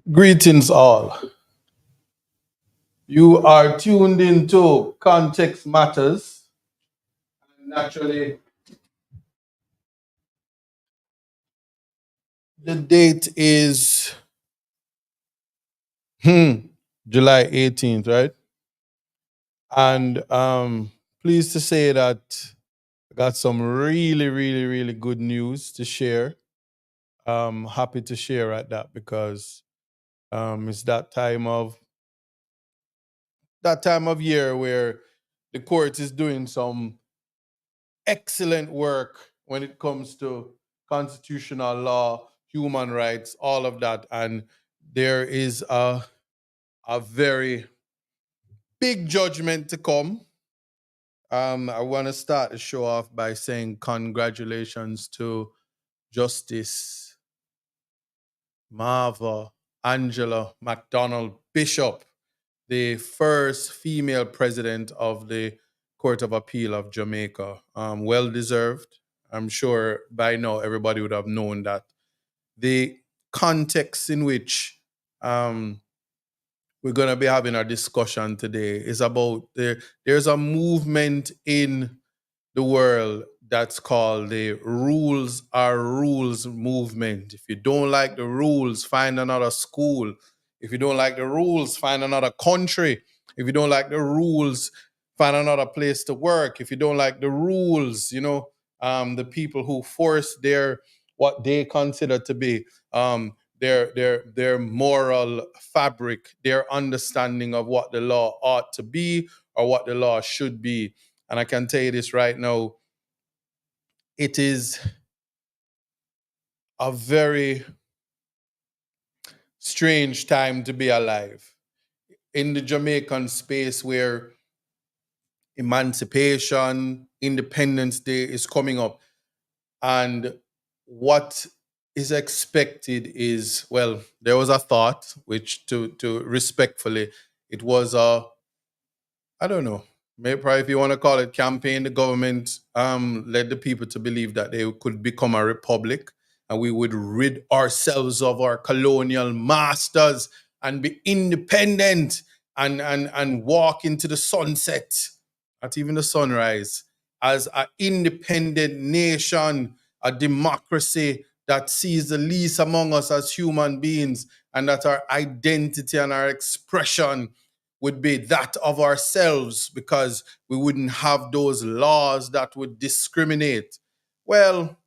Greetings, all. You are tuned into Context Matters. Naturally, the date is July 18th, right? And pleased to say that I got some really, really, really good news to share. Happy to share at that because it's that time of year where the court is doing some excellent work when it comes to constitutional law, human rights, all of that. And there is a very big judgment to come. I want to start the show off by saying congratulations to Justice Marva Angela McDonald Bishop, the first female president of the Court of Appeal of Jamaica. Well deserved. I'm sure by now everybody would have known that. The context in which we're going to be having our discussion today is about there's a movement in the world that's called the rules are rules movement. If you don't like the rules, find another school. If you don't like the rules, find another country. If you don't like the rules, find another place to work. If you don't like the rules, the people who force their what they consider to be their moral fabric, their understanding of what the law ought to be or what the law should be. And I can tell you this right now, it is a very strange time to be alive in the Jamaican space where emancipation, Independence Day is coming up. And what is expected is, well, there was a thought, which to respectfully, it was I don't know, maybe probably if you want to call it campaign, the government led the people to believe that they could become a republic and we would rid ourselves of our colonial masters and be independent and walk into the sunset, not even the sunrise, as an independent nation, a democracy that sees the least among us as human beings, and that our identity and our expression would be that of ourselves because we wouldn't have those laws that would discriminate. Well,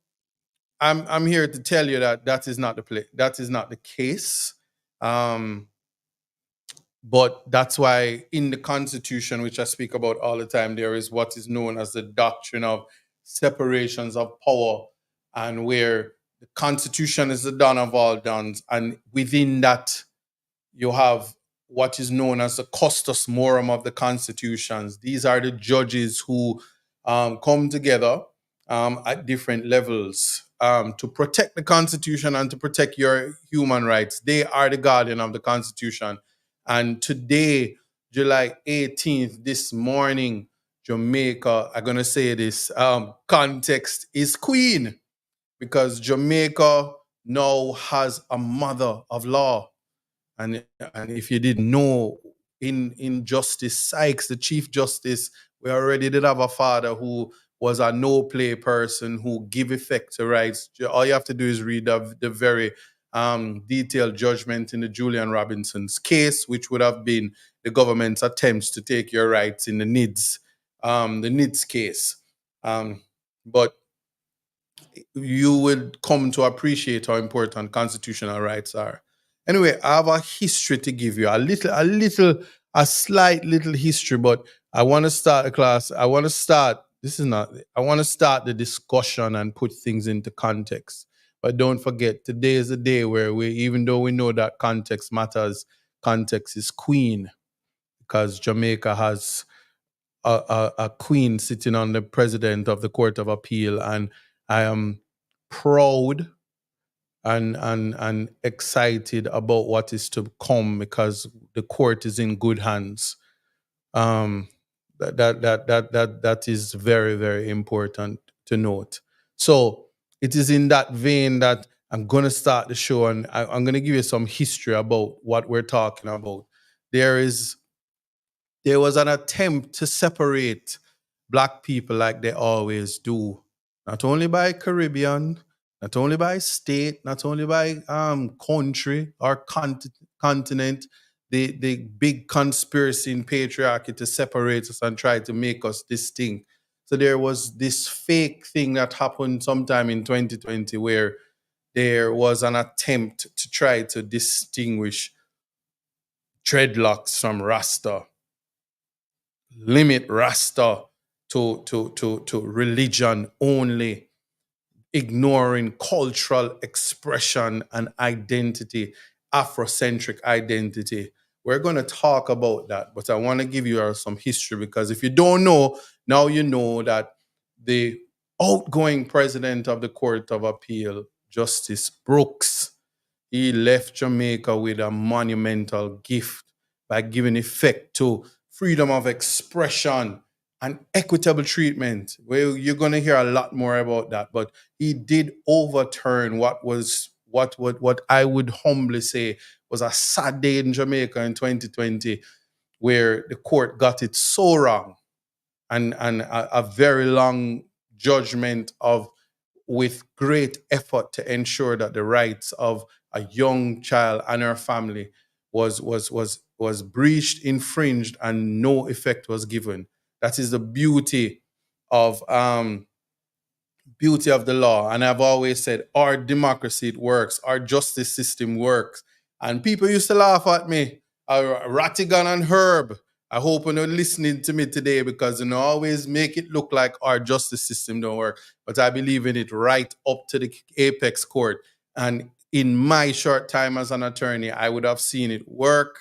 I'm here to tell you that that is not that is not the case. Um, but that's why in the Constitution, which I speak about all the time, there is what is known as the doctrine of separations of power, and where the Constitution is the done of all dons, and within that you have what is known as the custos morum of the constitutions. These are the judges who come together at different levels to protect the constitution and to protect your human rights. They are the guardian of the constitution. And today, July 18th, this morning, Jamaica, I'm going to say this, context is queen, because Jamaica now has a mother of law. And if you didn't know, in Justice Sykes, the Chief Justice, we already did have a father who was a no play person who give effect to rights. All you have to do is read the very detailed judgment in the Julian Robinson's case, which would have been the government's attempts to take your rights in the NIDS case. But you would come to appreciate how important constitutional rights are. Anyway, I have a history to give you, a slight little history, but I want to start a class. I want to start, this is not, I want to start the discussion and put things into context. But don't forget, today is a day where even though we know that context matters, context is queen, because Jamaica has a queen sitting on the president of the Court of Appeal, and I am proud and excited about what is to come because the court is in good hands. That is very, very important to note. So it is in that vein that I'm going to start the show, and I'm going to give you some history about what we're talking about. There is there was an attempt to separate black people like they always do, not only by Caribbean, not only by state, not only by country or continent, the big conspiracy in patriarchy to separate us and try to make us distinct. So there was this fake thing that happened sometime in 2020 where there was an attempt to try to distinguish dreadlocks from Rasta, limit Rasta to religion only, ignoring cultural expression and identity, Afrocentric identity. We're going to talk about that, but I want to give you some history, because if you don't know, now you know that the outgoing president of the Court of Appeal, Justice Brooks, he left Jamaica with a monumental gift by giving effect to freedom of expression and equitable treatment. Well, you're going to hear a lot more about that, but he did overturn what I would humbly say was a sad day in Jamaica in 2020, where the court got it so wrong, and a very long judgment of with great effort to ensure that the rights of a young child and her family was breached, infringed, and no effect was given. That is the of beauty of the law. And I've always said our democracy, it works, our justice system works. And people used to laugh at me, Rattigan and Herb. I hope you're listening to me today, because always make it look like our justice system don't work. But I believe in it right up to the apex court. And in my short time as an attorney, I would have seen it work.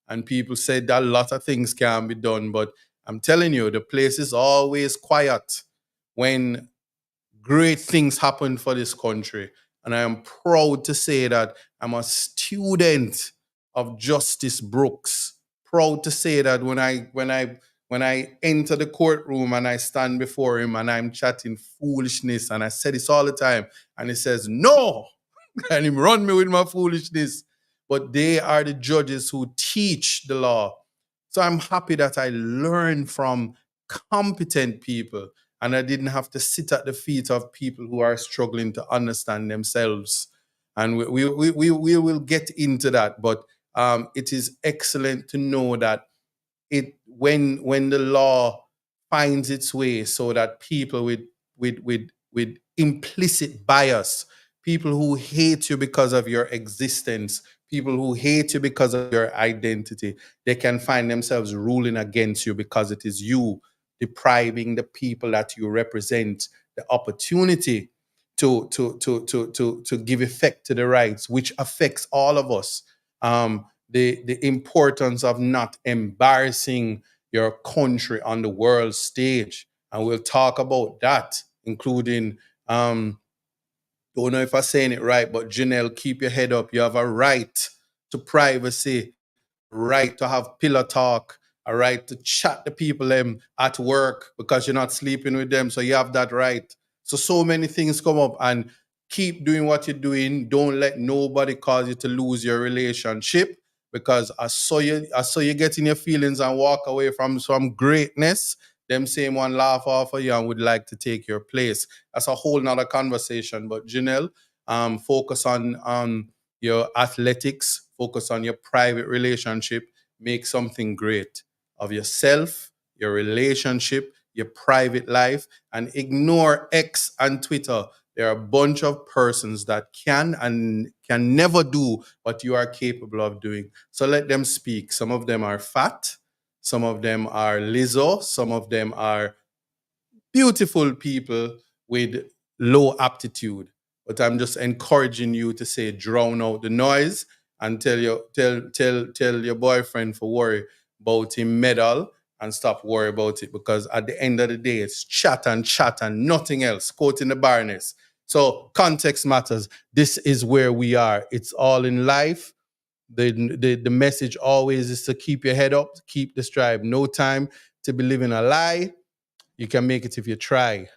And people said that a lot of things can be done. But I'm telling you, the place is always quiet when great things happen for this country. And I am proud to say that I'm a student of Justice Brooks. Proud to say that when I enter the courtroom and I stand before him and I'm chatting foolishness, and I say this all the time, and he says, no, and him run me with my foolishness. But they are the judges who teach the law. So I'm happy that I learn from competent people, and I didn't have to sit at the feet of people who are struggling to understand themselves. And we will get into that, but it is excellent to know that it when the law finds its way, so that people with implicit bias, people who hate you because of your existence, people who hate you because of your identity, they can find themselves ruling against you because it is you depriving the people that you represent the opportunity to give effect to the rights, which affects all of us. The importance of not embarrassing your country on the world stage, and we'll talk about that, including don't know if I'm saying it right, but Janelle, keep your head up. You have a right to privacy, right to have pillow talk, a right to chat to people at work because you're not sleeping with them. So you have that right. So many things come up, and keep doing what you're doing. Don't let nobody cause you to lose your relationship, because I saw you getting your feelings and walk away from some greatness. Them same one laugh off of you and would like to take your place. That's a whole nother conversation. But Janelle, focus on your athletics, focus on your private relationship, make something great of yourself, your relationship, your private life, and ignore X and Twitter. There are a bunch of persons that can and can never do what you are capable of doing. So let them speak. Some of them are fat, some of them are Lizzo, some of them are beautiful people with low aptitude. But I'm just encouraging you to say drown out the noise, and tell your boyfriend for worry about him medal, and stop worry about it, because at the end of the day it's chat and nothing else. Quoting the Baroness. So context matters. This is where we are. It's all in life. The message always is to keep your head up, keep the strive. No time to be living a lie. You can make it if you try.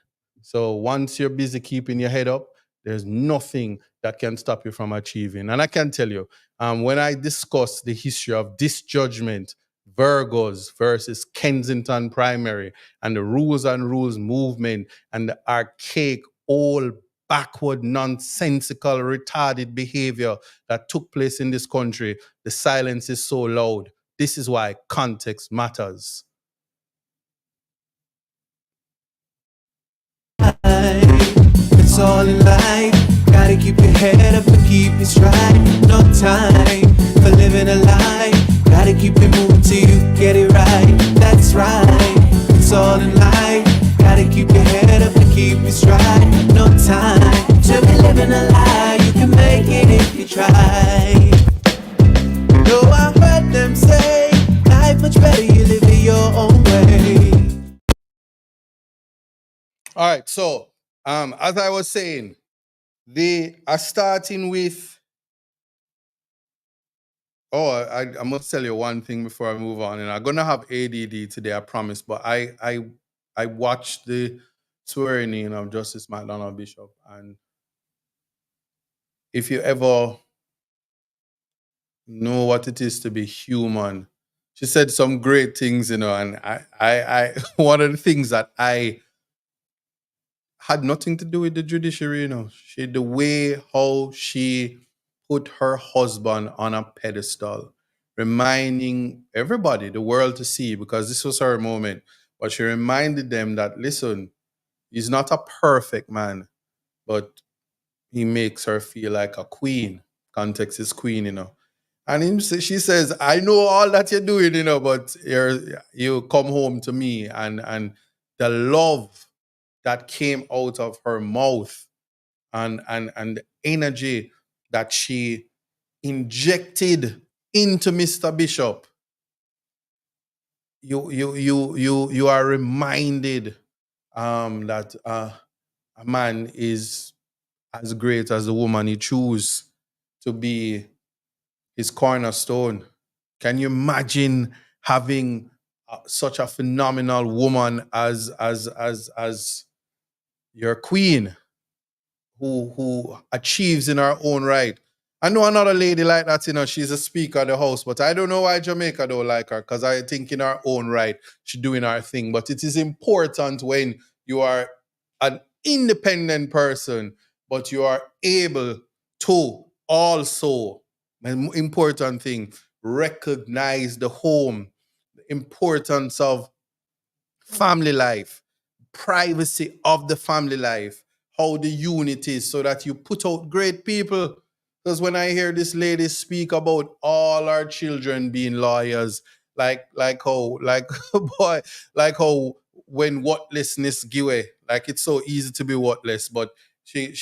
So once you're busy keeping your head up, there's nothing that can stop you from achieving. And I can tell you, when I discuss the history of disjudgment, Virgos versus Kensington Primary, and the rules and rules movement, and the archaic, old, backward, nonsensical, retarded behavior that took place in this country, the silence is so loud. This is why context matters. It's all in life. Gotta keep your head up and keep it straight. No time for living a lie. Gotta keep it moving till you get it right. That's right. It's all in life. Gotta keep your head up and keep it straight. No time to be living a lie. You can make it if you try. No, I heard them say life much better you live it your own way. All right, so as I was saying, they are starting with. Oh, I must tell you one thing before I move on, and I'm gonna have ADD today, I promise. But I watched the swearing in of Justice McDonald Bishop, and if you ever know what it is to be human, she said some great things, and I one of the things that I had nothing to do with the judiciary, the way how she put her husband on a pedestal, reminding everybody, the world to see, because this was her moment. But she reminded them that, listen, he's not a perfect man, but he makes her feel like a queen. Context is queen. And she says, I know all that you're doing, but you come home to me, and the love that came out of her mouth, and the energy that she injected into Mr. Bishop, you are reminded that a man is as great as the woman he chooses to be his cornerstone. Can you imagine having such a phenomenal woman as your queen, who achieves in her own right? I know another lady like that, she's a speaker of the house, but I don't know why Jamaica don't like her, because I think in her own right, she's doing her thing. But it is important when you are an independent person, but you are able to also, an important thing, recognize the home, the importance of family life, privacy of the family life, how the unit is, so that you put out great people. Because when I hear this lady speak about all our children being lawyers, like how, like boy, like how when wordlessness give way, like it's so easy to be wordless, but she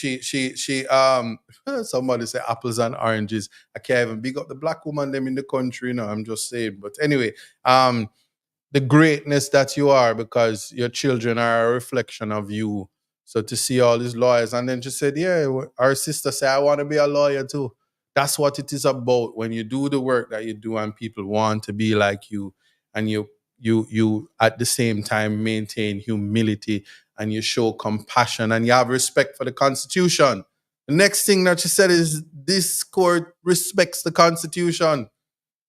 somebody say apples and oranges. I can't even big up the black woman them in the country, I'm just saying. But anyway, the greatness that you are, because your children are a reflection of you. So to see all these lawyers, and then she said, yeah, our sister said, I want to be a lawyer too. That's what it is about when you do the work that you do and people want to be like you, and you at the same time maintain humility, and you show compassion, and you have respect for the Constitution. The next thing that she said is, this court respects the Constitution.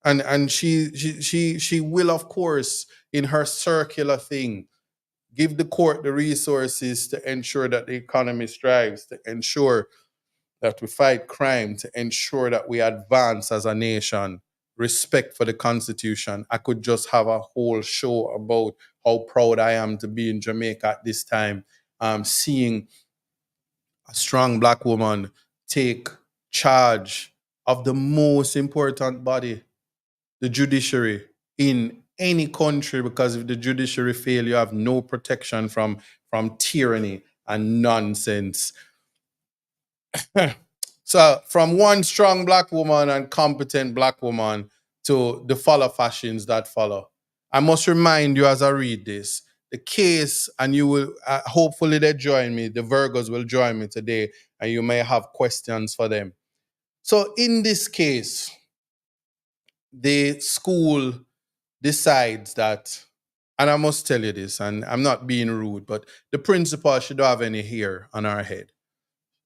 And she will, of course, in her circular thing, give the court the resources to ensure that the economy strives, to ensure that we fight crime, to ensure that we advance as a nation. Respect for the Constitution. I could just have a whole show about how proud I am to be in Jamaica at this time, seeing a strong black woman take charge of the most important body, the judiciary, in any country, because if the judiciary fail, you have no protection from tyranny and nonsense. So from one strong black woman and competent black woman to the follow fashions that follow, I must remind you as I read this, the case, and you will, hopefully they join me, the Virgos will join me today, and you may have questions for them. So in this case, the school decides that, and I must tell you this, and I'm not being rude, but the principal should have any hair on her head.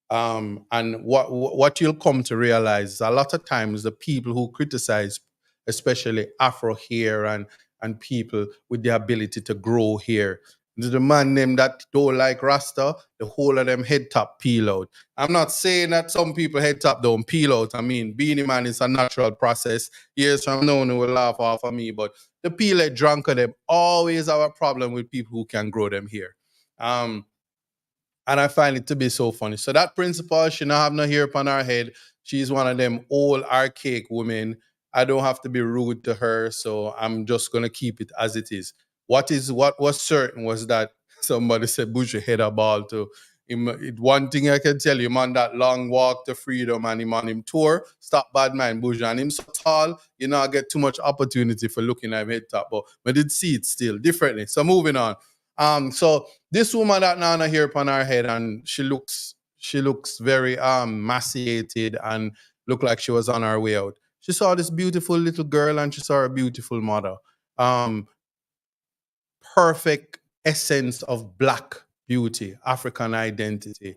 And what you'll come to realize is a lot of times the people who criticize, especially Afro hair and people with the ability to grow hair, the man them that don't like Rasta, the whole of them head top peel out. I'm not saying that some people head top don't peel out. I mean, Beanie Man is a natural process. Years from now, they will laugh off of me, but the peel head drunk of them always have a problem with people who can grow them hair. Um, and I find it to be so funny. So that principal, she not have no hair upon her head. She's one of them old archaic women. I don't have to be rude to her, so I'm just gonna keep it as it is. What was certain was that somebody said Bush head a ball to him. One thing I can tell you, man, that long walk to freedom and him on him tour, stop bad mind Bush and him so tall, you know, I get too much opportunity for looking at him head top. But I did see it still differently. So moving on. So this woman that Nana here upon her head, and she looks very emaciated and looked like she was on her way out. She saw this beautiful little girl and she saw her beautiful mother. Um, Perfect essence of black beauty, African identity,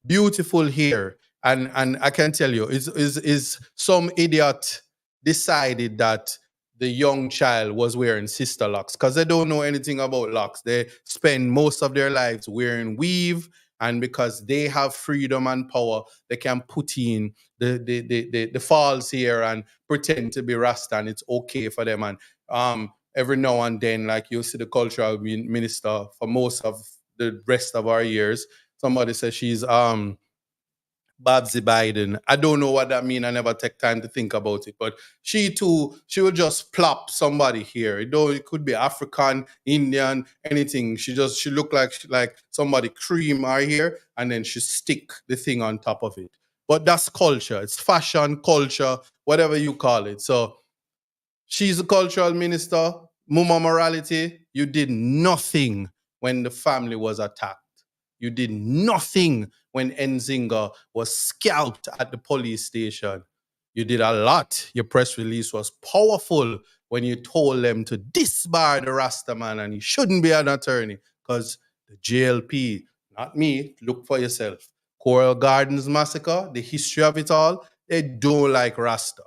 beautiful hair. And I can tell you, is some idiot decided that the young child was wearing sister locks because they don't know anything about locks. They spend most of their lives wearing weave, and because they have freedom and power, they can put in the false hair and pretend to be Rasta, and it's okay for them. And every now and then, like you see the cultural minister for most of the rest of our years, somebody says she's Babsy Biden. I don't know what that means. I never take time to think about it. But she too, she would just plop somebody here. It could be African, Indian, anything. She looked like somebody cream her hair and then she stick the thing on top of it. But that's culture. It's fashion, culture, whatever you call it. So she's a cultural minister. Muma morality, you did nothing when the family was attacked. You did nothing when Nzinga was scalped at the police station. You did a lot. Your press release was powerful when you told them to disbar the Rasta man and he shouldn't be an attorney because the JLP, not me, look for yourself. Coral Gardens Massacre, the history of it all, they don't like Rasta.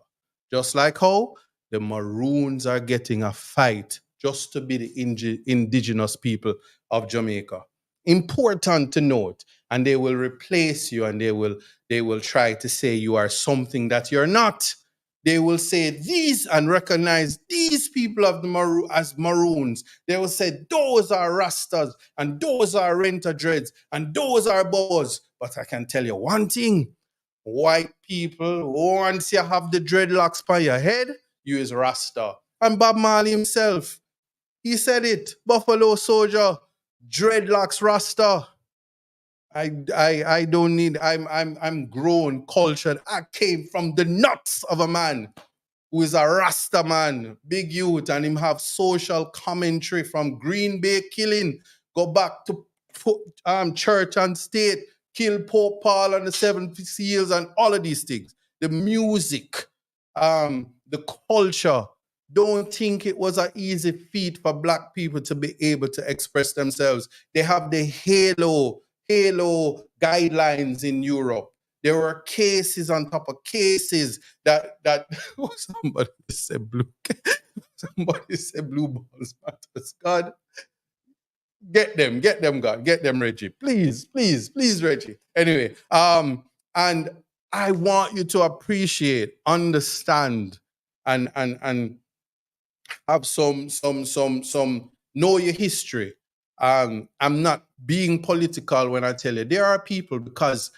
Just like how the Maroons are getting a fight just to be the indigenous people of Jamaica. Important to note, and they will replace you, and they will try to say you are something that you're not. They will say these and recognize these people of the as Maroons. They will say those are Rastas and those are Renta Dreads and those are Boas. But I can tell you one thing: white people, once you have the dreadlocks by your head, you is Rasta. And Bob Marley himself, he said it. Buffalo Soldier, dreadlocks Rasta. I don't need. I'm grown, cultured. I came from the nuts of a man who is a Rasta man, big youth, and him have social commentary from Green Bay killing, go back to church and state, kill Pope Paul and the seven seals and all of these things. The music, the culture. Don't think it was an easy feat for black people to be able to express themselves. They have the halo guidelines in Europe. There were cases on top of cases that somebody said blue balls matters. God, get them, God, get them, Reggie. Please, Reggie. Anyway, and I want you to appreciate, understand, and have some know your history. I'm not being political when I tell you there are people, because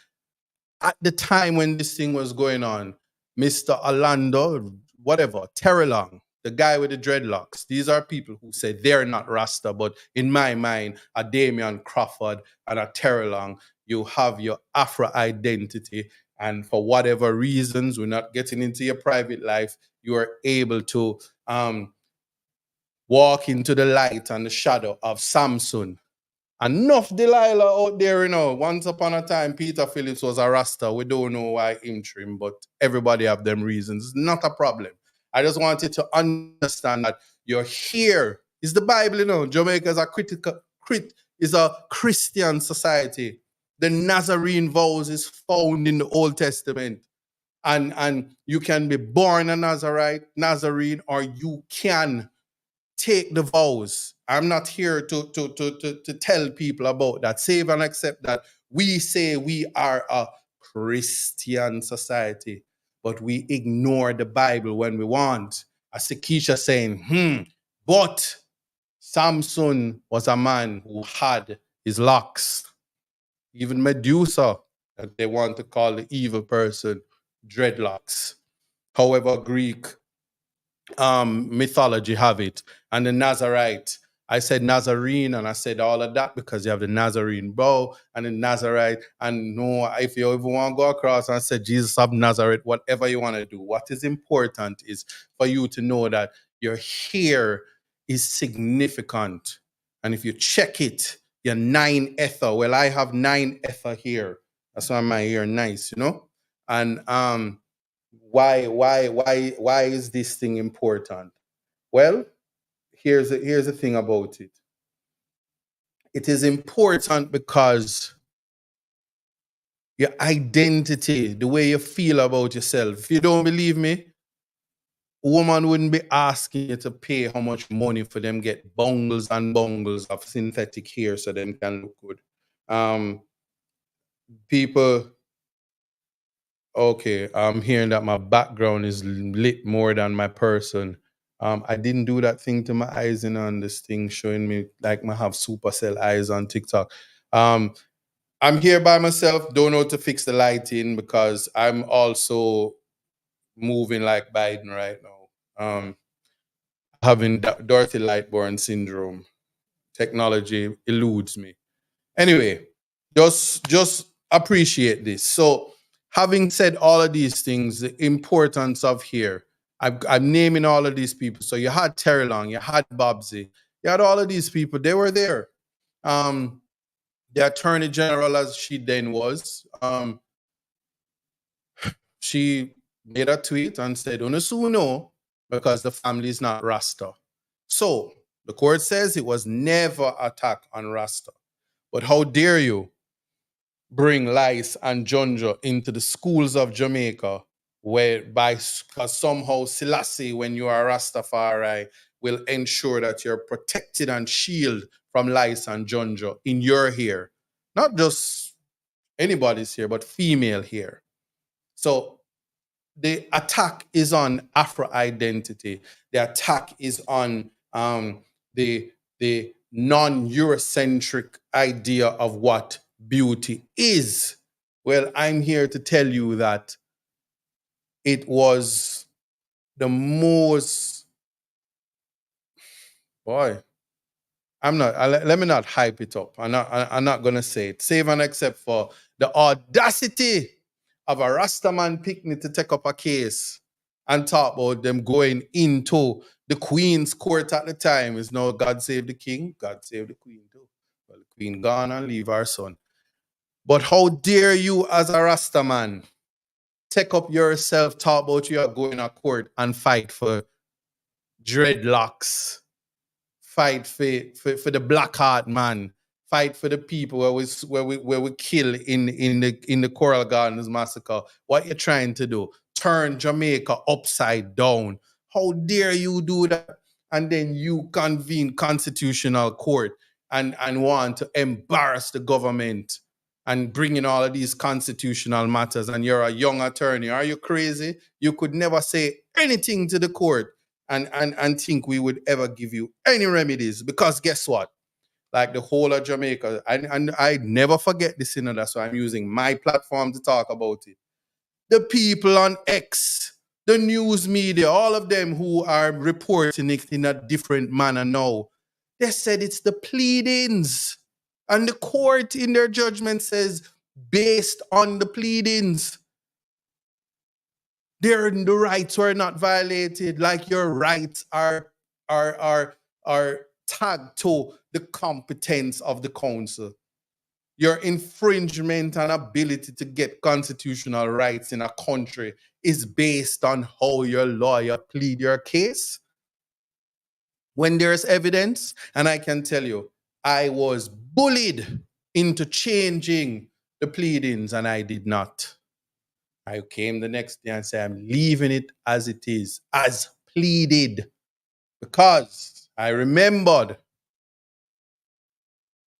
at the time when this thing was going on, Mr. Orlando, whatever, Terrelong, the guy with the dreadlocks, these are people who say they're not Rasta, but in my mind, a Damian Crawford and a Terrelong, you have your Afro identity. And for whatever reasons, we're not getting into your private life, you are able to walk into the light and the shadow of Samson. Enough Delilah out there, Once upon a time, Peter Phillips was a Rasta. We don't know why him trim, but everybody have them reasons. It's not a problem. I just wanted to understand that you're here. It's the Bible, Jamaica is a Christian society. The Nazarene vows is found in the Old Testament. And you can be born a Nazarene, or you can take the vows. I'm not here to tell people about that. Save and accept that. We say we are a Christian society, but we ignore the Bible when we want. As Keisha saying, but Samson was a man who had his locks. Even Medusa, that they want to call the evil person, dreadlocks. However, Greek mythology have it. And the Nazarite, I said Nazarene, and I said all of that because you have the Nazarene bow and the Nazarite. And no, if you ever want to go across and say Jesus of Nazareth, whatever you want to do, what is important is for you to know that your hair is significant. And if you check it, your 9 ether. Well, I have 9 ether here. That's why my hair nice, you know? And why is this thing important? Well, here's the thing about it. It is important because your identity, the way you feel about yourself. If you don't believe me, a woman wouldn't be asking you to pay how much money for them get bungles and bungles of synthetic hair so them can look good. People, okay, I'm hearing that my background is lit more than my person. I didn't do that thing to my eyes on this thing showing me like I have supercell eyes on TikTok. I'm here by myself. Don't know to fix the lighting because I'm also moving like Biden right now. Having Dorothy Lightborn syndrome. Technology eludes me. Anyway, just appreciate this. So, having said all of these things, the importance of here, I'm naming all of these people. So you had Terry Long, you had Bobsy, you had all of these people. They were there. The Attorney General, as she then was, she made a tweet and said, "Unusuno," because the family is not Rasta. So the court says it was never attack on Rasta. But how dare you bring lice and junja into the schools of Jamaica, where because somehow Selassie, when you are Rastafari, will ensure that you're protected and shielded from lice and junja in your hair. Not just anybody's hair, but female hair. So the attack is on Afro identity. The attack is on the non-Eurocentric idea of what beauty is. Well, I'm here to tell you that it was the most, boy, let me not hype it up. I'm not gonna say it. Save and except for the audacity of a Rastaman picnic to take up a case and talk about them going into the Queen's court at the time. Is no God save the king, God save the queen too. Well, the queen gone and leave our son. But how dare you as a Rastaman take up yourself, talk about you are going to court and fight for dreadlocks, fight for the black heart man, fight for the people where we kill in the Coral Gardens massacre. What you're trying to do? Turn Jamaica upside down. How dare you do that? And then you convene constitutional court and want to embarrass the government and bring in all of these constitutional matters. And you're a young attorney. Are you crazy? You could never say anything to the court and think we would ever give you any remedies, because guess what? Like the whole of Jamaica, and I never forget this, that's why I'm using my platform to talk about it. The people on X, the news media, all of them who are reporting it in a different manner now, they said it's the pleadings. And the court in their judgment says, based on the pleadings, the rights were not violated. Like your rights are tagged to the competence of the council. Your infringement and ability to get constitutional rights in a country is based on how your lawyer plead your case. When there's evidence, and I can tell you, I was bullied into changing the pleadings, and I did not. I came the next day and said, I'm leaving it as it is, as pleaded, because I remembered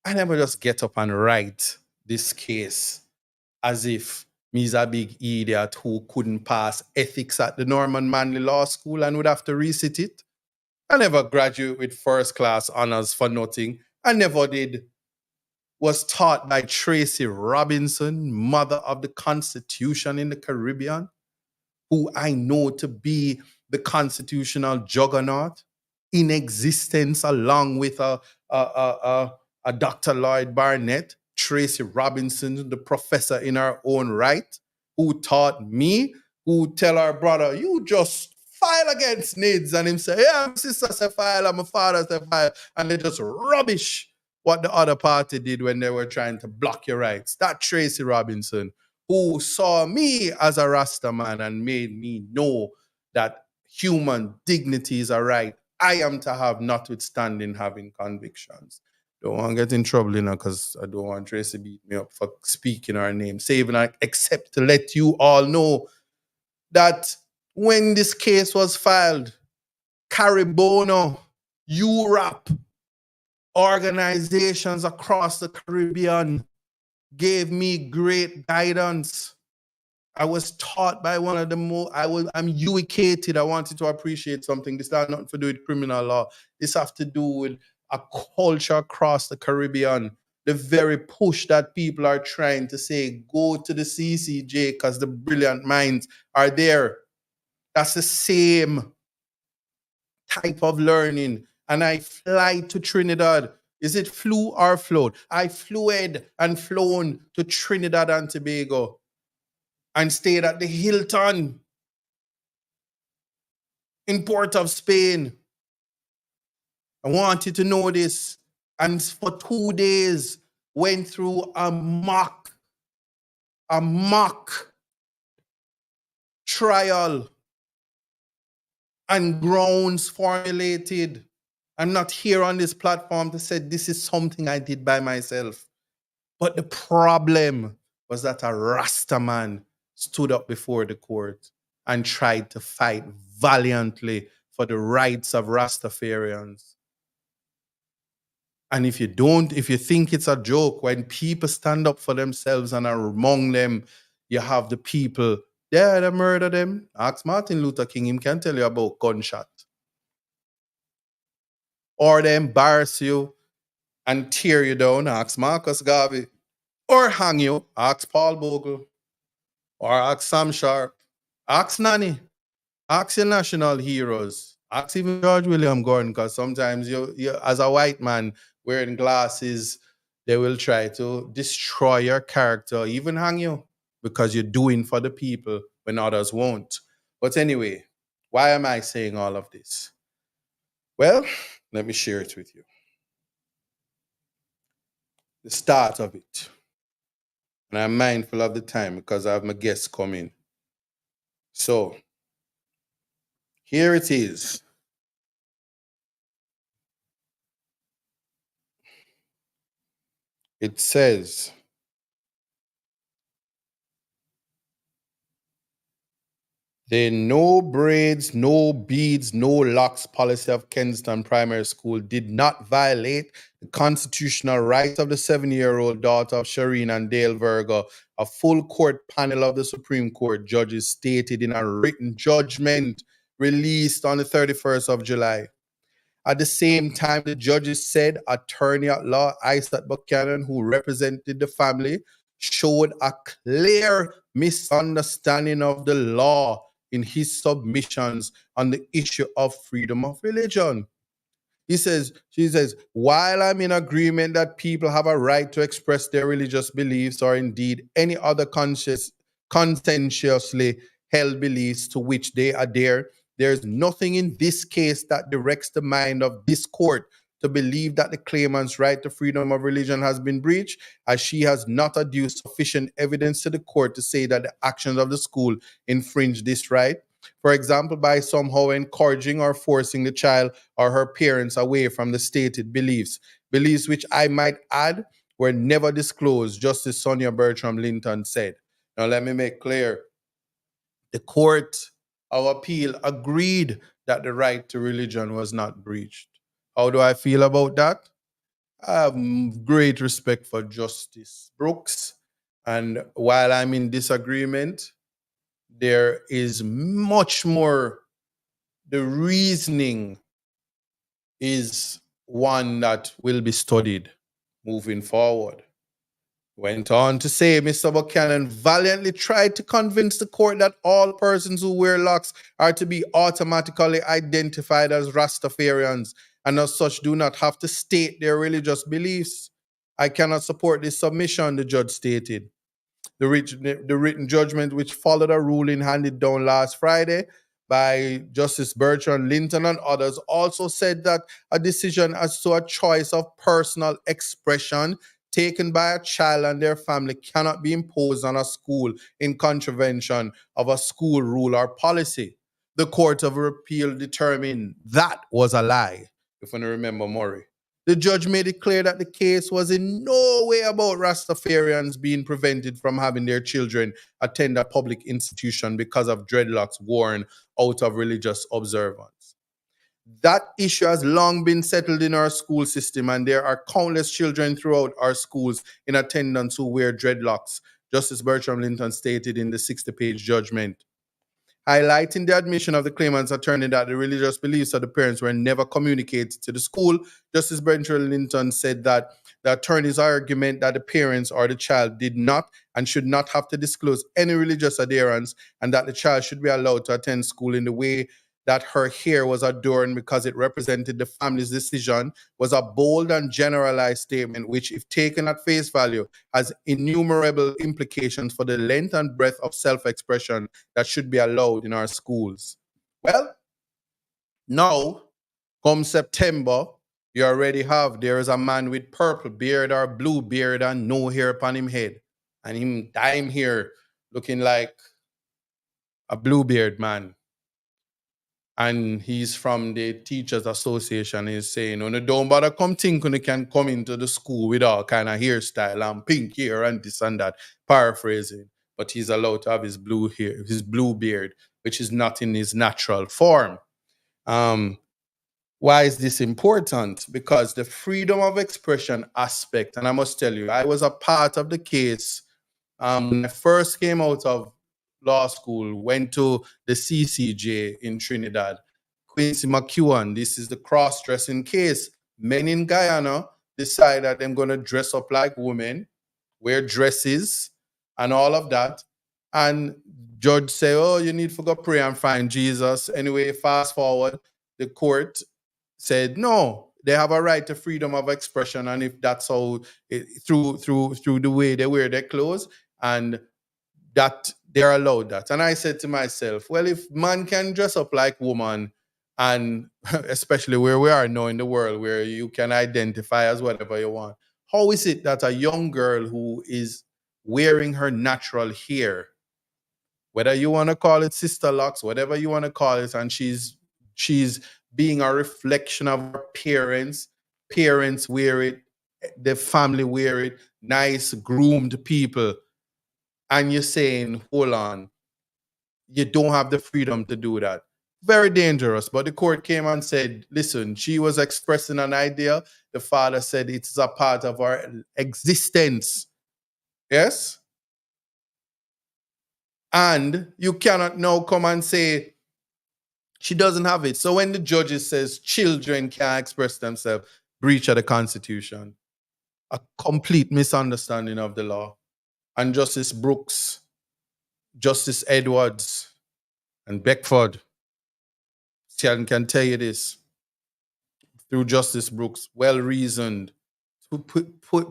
I never just get up and write this case as if me's a big idiot who couldn't pass ethics at the Norman Manley Law School and would have to resit it. I never graduate with first class honors for nothing. I never did. Was taught by Tracy Robinson, mother of the Constitution in the Caribbean, who I know to be the constitutional juggernaut in existence, along with a Dr. Lloyd Barnett, Tracy Robinson, the professor in her own right, who taught me, who tell our brother, you just file against NIDS. And him say, yeah, my sister say file, and my father say file. And they just rubbish what the other party did when they were trying to block your rights. That Tracy Robinson, who saw me as a Rasta man and made me know that human dignity is a right I am to have, notwithstanding having convictions. Don't want to get in trouble, because I don't want Tracy beat me up for speaking her name, saving her, except to let you all know that when this case was filed, Caribono, Europe, organizations across the Caribbean gave me great guidance. I was taught by one of the more, I'm educated. I wanted to appreciate something. This has nothing to do with criminal law. This has to do with a culture across the Caribbean. The very push that people are trying to say, go to the CCJ because the brilliant minds are there. That's the same type of learning. And I fly to Trinidad. Is it flew or flown? I flew and flown to Trinidad and Tobago and stayed at the Hilton in Port of Spain. I wanted to know this. And for 2 days, went through a mock trial and grounds formulated. I'm not here on this platform to say this is something I did by myself. But the problem was that a Rasta man stood up before the court and tried to fight valiantly for the rights of Rastafarians. And if you think it's a joke, when people stand up for themselves and are among them, you have the people, they murder them. Ask Martin Luther King, him can tell you about gunshot. Or they embarrass you and tear you down, ask Marcus Garvey. Or hang you, ask Paul Bogle. Or ask Sam Sharp. Ask Nanny. Ask your national heroes. Ask even George William Gordon, because sometimes you, as a white man wearing glasses, they will try to destroy your character, even hang you, because you're doing for the people when others won't. But anyway, why am I saying all of this? Well, let me share it with you. The start of it. And I'm mindful of the time because I have my guests coming. So, here it is. It says, the no braids, no beads, no locks policy of Kensington Primary School did not violate the constitutional right of the 7-year-old daughter of Shireen and Dale Virgo. A full court panel of the Supreme Court judges stated in a written judgment released on the 31st of July. At the same time, the judges said attorney at law Isaac Buchanan, who represented the family, showed a clear misunderstanding of the law in his submissions on the issue of freedom of religion. She says, while I'm in agreement that people have a right to express their religious beliefs or indeed any other conscientiously held beliefs to which they adhere, there's nothing in this case that directs the mind of this court to believe that the claimant's right to freedom of religion has been breached, as she has not adduced sufficient evidence to the court to say that the actions of the school infringe this right. For example, by somehow encouraging or forcing the child or her parents away from the stated beliefs which I might add were never disclosed, Justice Sonia Bertram Linton said. Now, let me make clear, the Court of Appeal agreed that the right to religion was not breached. How do I feel about that? I have great respect for Justice Brooks. And while I'm in disagreement, there is much more. The reasoning is one that will be studied moving forward. Went on to say, Mr. Buchanan valiantly tried to convince the court that all persons who wear locks are to be automatically identified as Rastafarians and as such do not have to state their religious beliefs. I cannot support this submission, the judge stated. The written judgment, which followed a ruling handed down last Friday by Justice Bertrand Linton and others, also said that a decision as to a choice of personal expression taken by a child and their family cannot be imposed on a school in contravention of a school rule or policy. The Court of Appeal determined that was a lie, if you remember Murray. The judge made it clear that the case was in no way about Rastafarians being prevented from having their children attend a public institution because of dreadlocks worn out of religious observance. That issue has long been settled in our school system, and there are countless children throughout our schools in attendance who wear dreadlocks, Justice Bertram Linton stated in the 60-page judgment. Highlighting the admission of the claimant's attorney that the religious beliefs of the parents were never communicated to the school, Justice Bertrand Linton said that the attorney's argument that the parents or the child did not and should not have to disclose any religious adherence and that the child should be allowed to attend school in the way that her hair was adorned because it represented the family's decision was a bold and generalized statement which, if taken at face value, has innumerable implications for the length and breadth of self-expression that should be allowed in our schools. Well, now, come September, you already have, there is a man with purple beard or blue beard and no hair upon him head. And him dying here looking like a bluebeard man. And he's from the Teachers Association. He's saying, "Oh, no, don't bother come think you can come into the school with all kind of hairstyle and pink hair and this and that," paraphrasing. But he's allowed to have his blue hair, his blue beard, which is not in his natural form. Why is this important? Because the freedom of expression aspect, and I must tell you, I was a part of the case when I first came out of law school, went to the CCJ in Trinidad. Quincy McEwen, this is the cross-dressing case. Men in Guyana decide that they're going to dress up like women, wear dresses, and all of that. And judge say, "Oh, you need to go pray and find Jesus." Anyway, fast forward, the court said, no, they have a right to freedom of expression. And if that's how, through the way they wear their clothes, and that they're allowed that. And I said to myself, well, if man can dress up like woman, and especially where we are now in the world where you can identify as whatever you want, how is it that a young girl who is wearing her natural hair, whether you want to call it sister locks, whatever you want to call it, and she's being a reflection of her parents wear it, the family wear it, nice groomed people, and you're saying, hold on, you don't have the freedom to do that. Very dangerous. But the court came and said, listen, she was expressing an idea. The father said it's a part of our existence. Yes? And you cannot now come and say she doesn't have it. So when the judges says children can't express themselves, breach of the Constitution, a complete misunderstanding of the law. And Justice Brooks, Justice Edwards, and Beckford can tell you this through Justice Brooks, well-reasoned, to put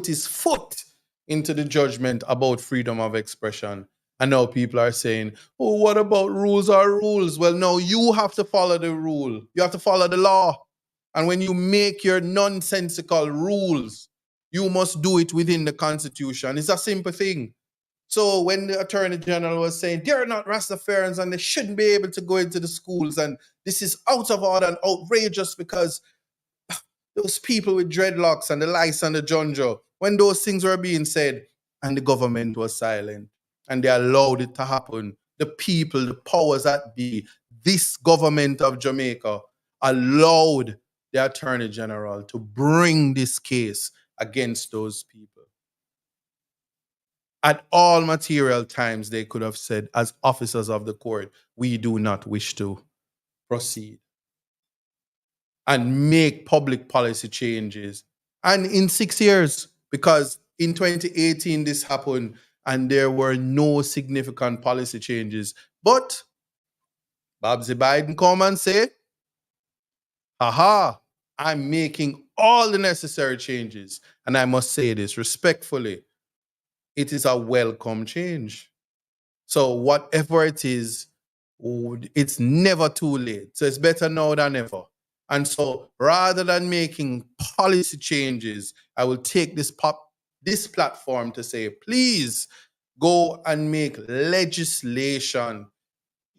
his foot into the judgment about freedom of expression. And now people are saying, oh, what about rules are rules? Well, no, you have to follow the rule. You have to follow the law. And when you make your nonsensical rules, you must do it within the Constitution. It's a simple thing. So when the Attorney General was saying, they're not Rastafarians and they shouldn't be able to go into the schools, and this is out of order and outrageous because those people with dreadlocks and the lice and the jonjo, when those things were being said, and the government was silent, and they allowed it to happen. The people, the powers that be, this government of Jamaica allowed the Attorney General to bring this case against those people. At all material times, they could have said, as officers of the court, we do not wish to proceed and make public policy changes. And in 6 years, because in 2018 this happened and there were no significant policy changes. But Babsy Biden come and say, aha, I'm making all the necessary changes. And I must say this respectfully, it is a welcome change. So whatever it is, it's never too late. So it's better now than ever. And so rather than making policy changes, I will take this platform to say, please go and make legislation,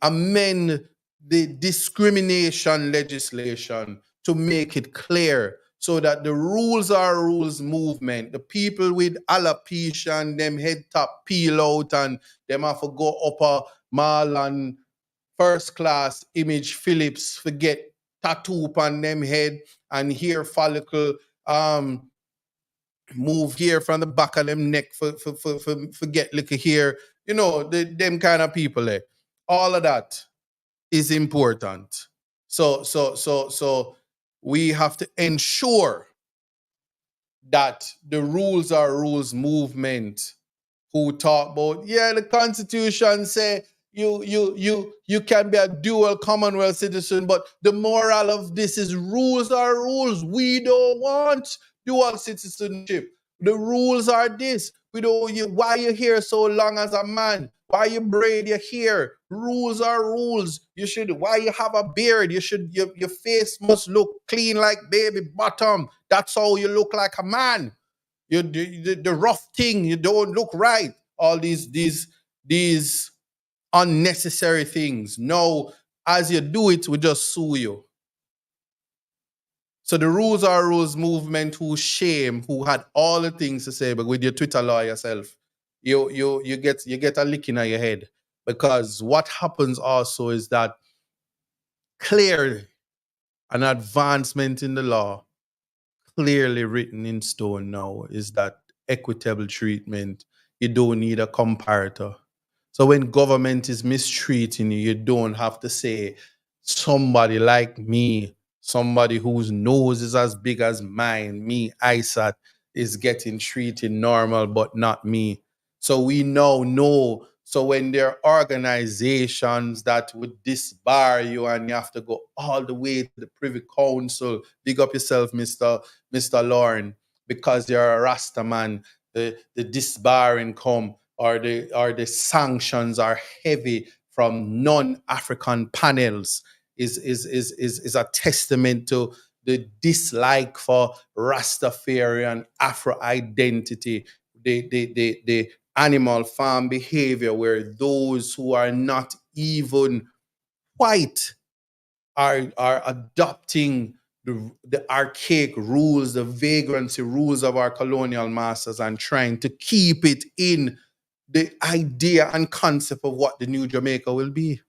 amend the discrimination legislation to make it clear so that the rules are rules movement. The people with alopecia and them head top peel out and them have to go up a mall and first class image Phillips forget tattoo upon them head and hair follicle move here from the back of them neck for get little hair. You know, them kind of people there. All of that is important. So we have to ensure that the rules are rules movement who talk about, yeah, the Constitution say you can be a dual Commonwealth citizen, but the moral of this is rules are rules. We don't want dual citizenship. The rules are this. We don't. Why you here so long as a man? Why you braid your hair? Rules are rules. You should. Why you have a beard? You should. Your face must look clean like baby bottom. That's how you look like a man. You the rough thing. You don't look right. All these unnecessary things. No, as you do it, we just sue you. So the rules are rules movement who had all the things to say, but with your Twitter law yourself, you get a lick in your head. Because what happens also is that clearly an advancement in the law, clearly written in stone now, is that equitable treatment. You don't need a comparator. So when government is mistreating you, you don't have to say somebody like me, somebody whose nose is as big as mine, me, ISAT, is getting treated normal, but not me. So we now know. So when there are organizations that would disbar you and you have to go all the way to the Privy Council, big up yourself, Mr. Lauren, because you're a Rasta man, the disbarring come or the sanctions are heavy from non-African panels is a testament to the dislike for Rastafarian Afro identity, the animal farm behavior where those who are not even white are adopting the archaic rules, the vagrancy rules of our colonial masters and trying to keep it in the idea and concept of what the new Jamaica will be.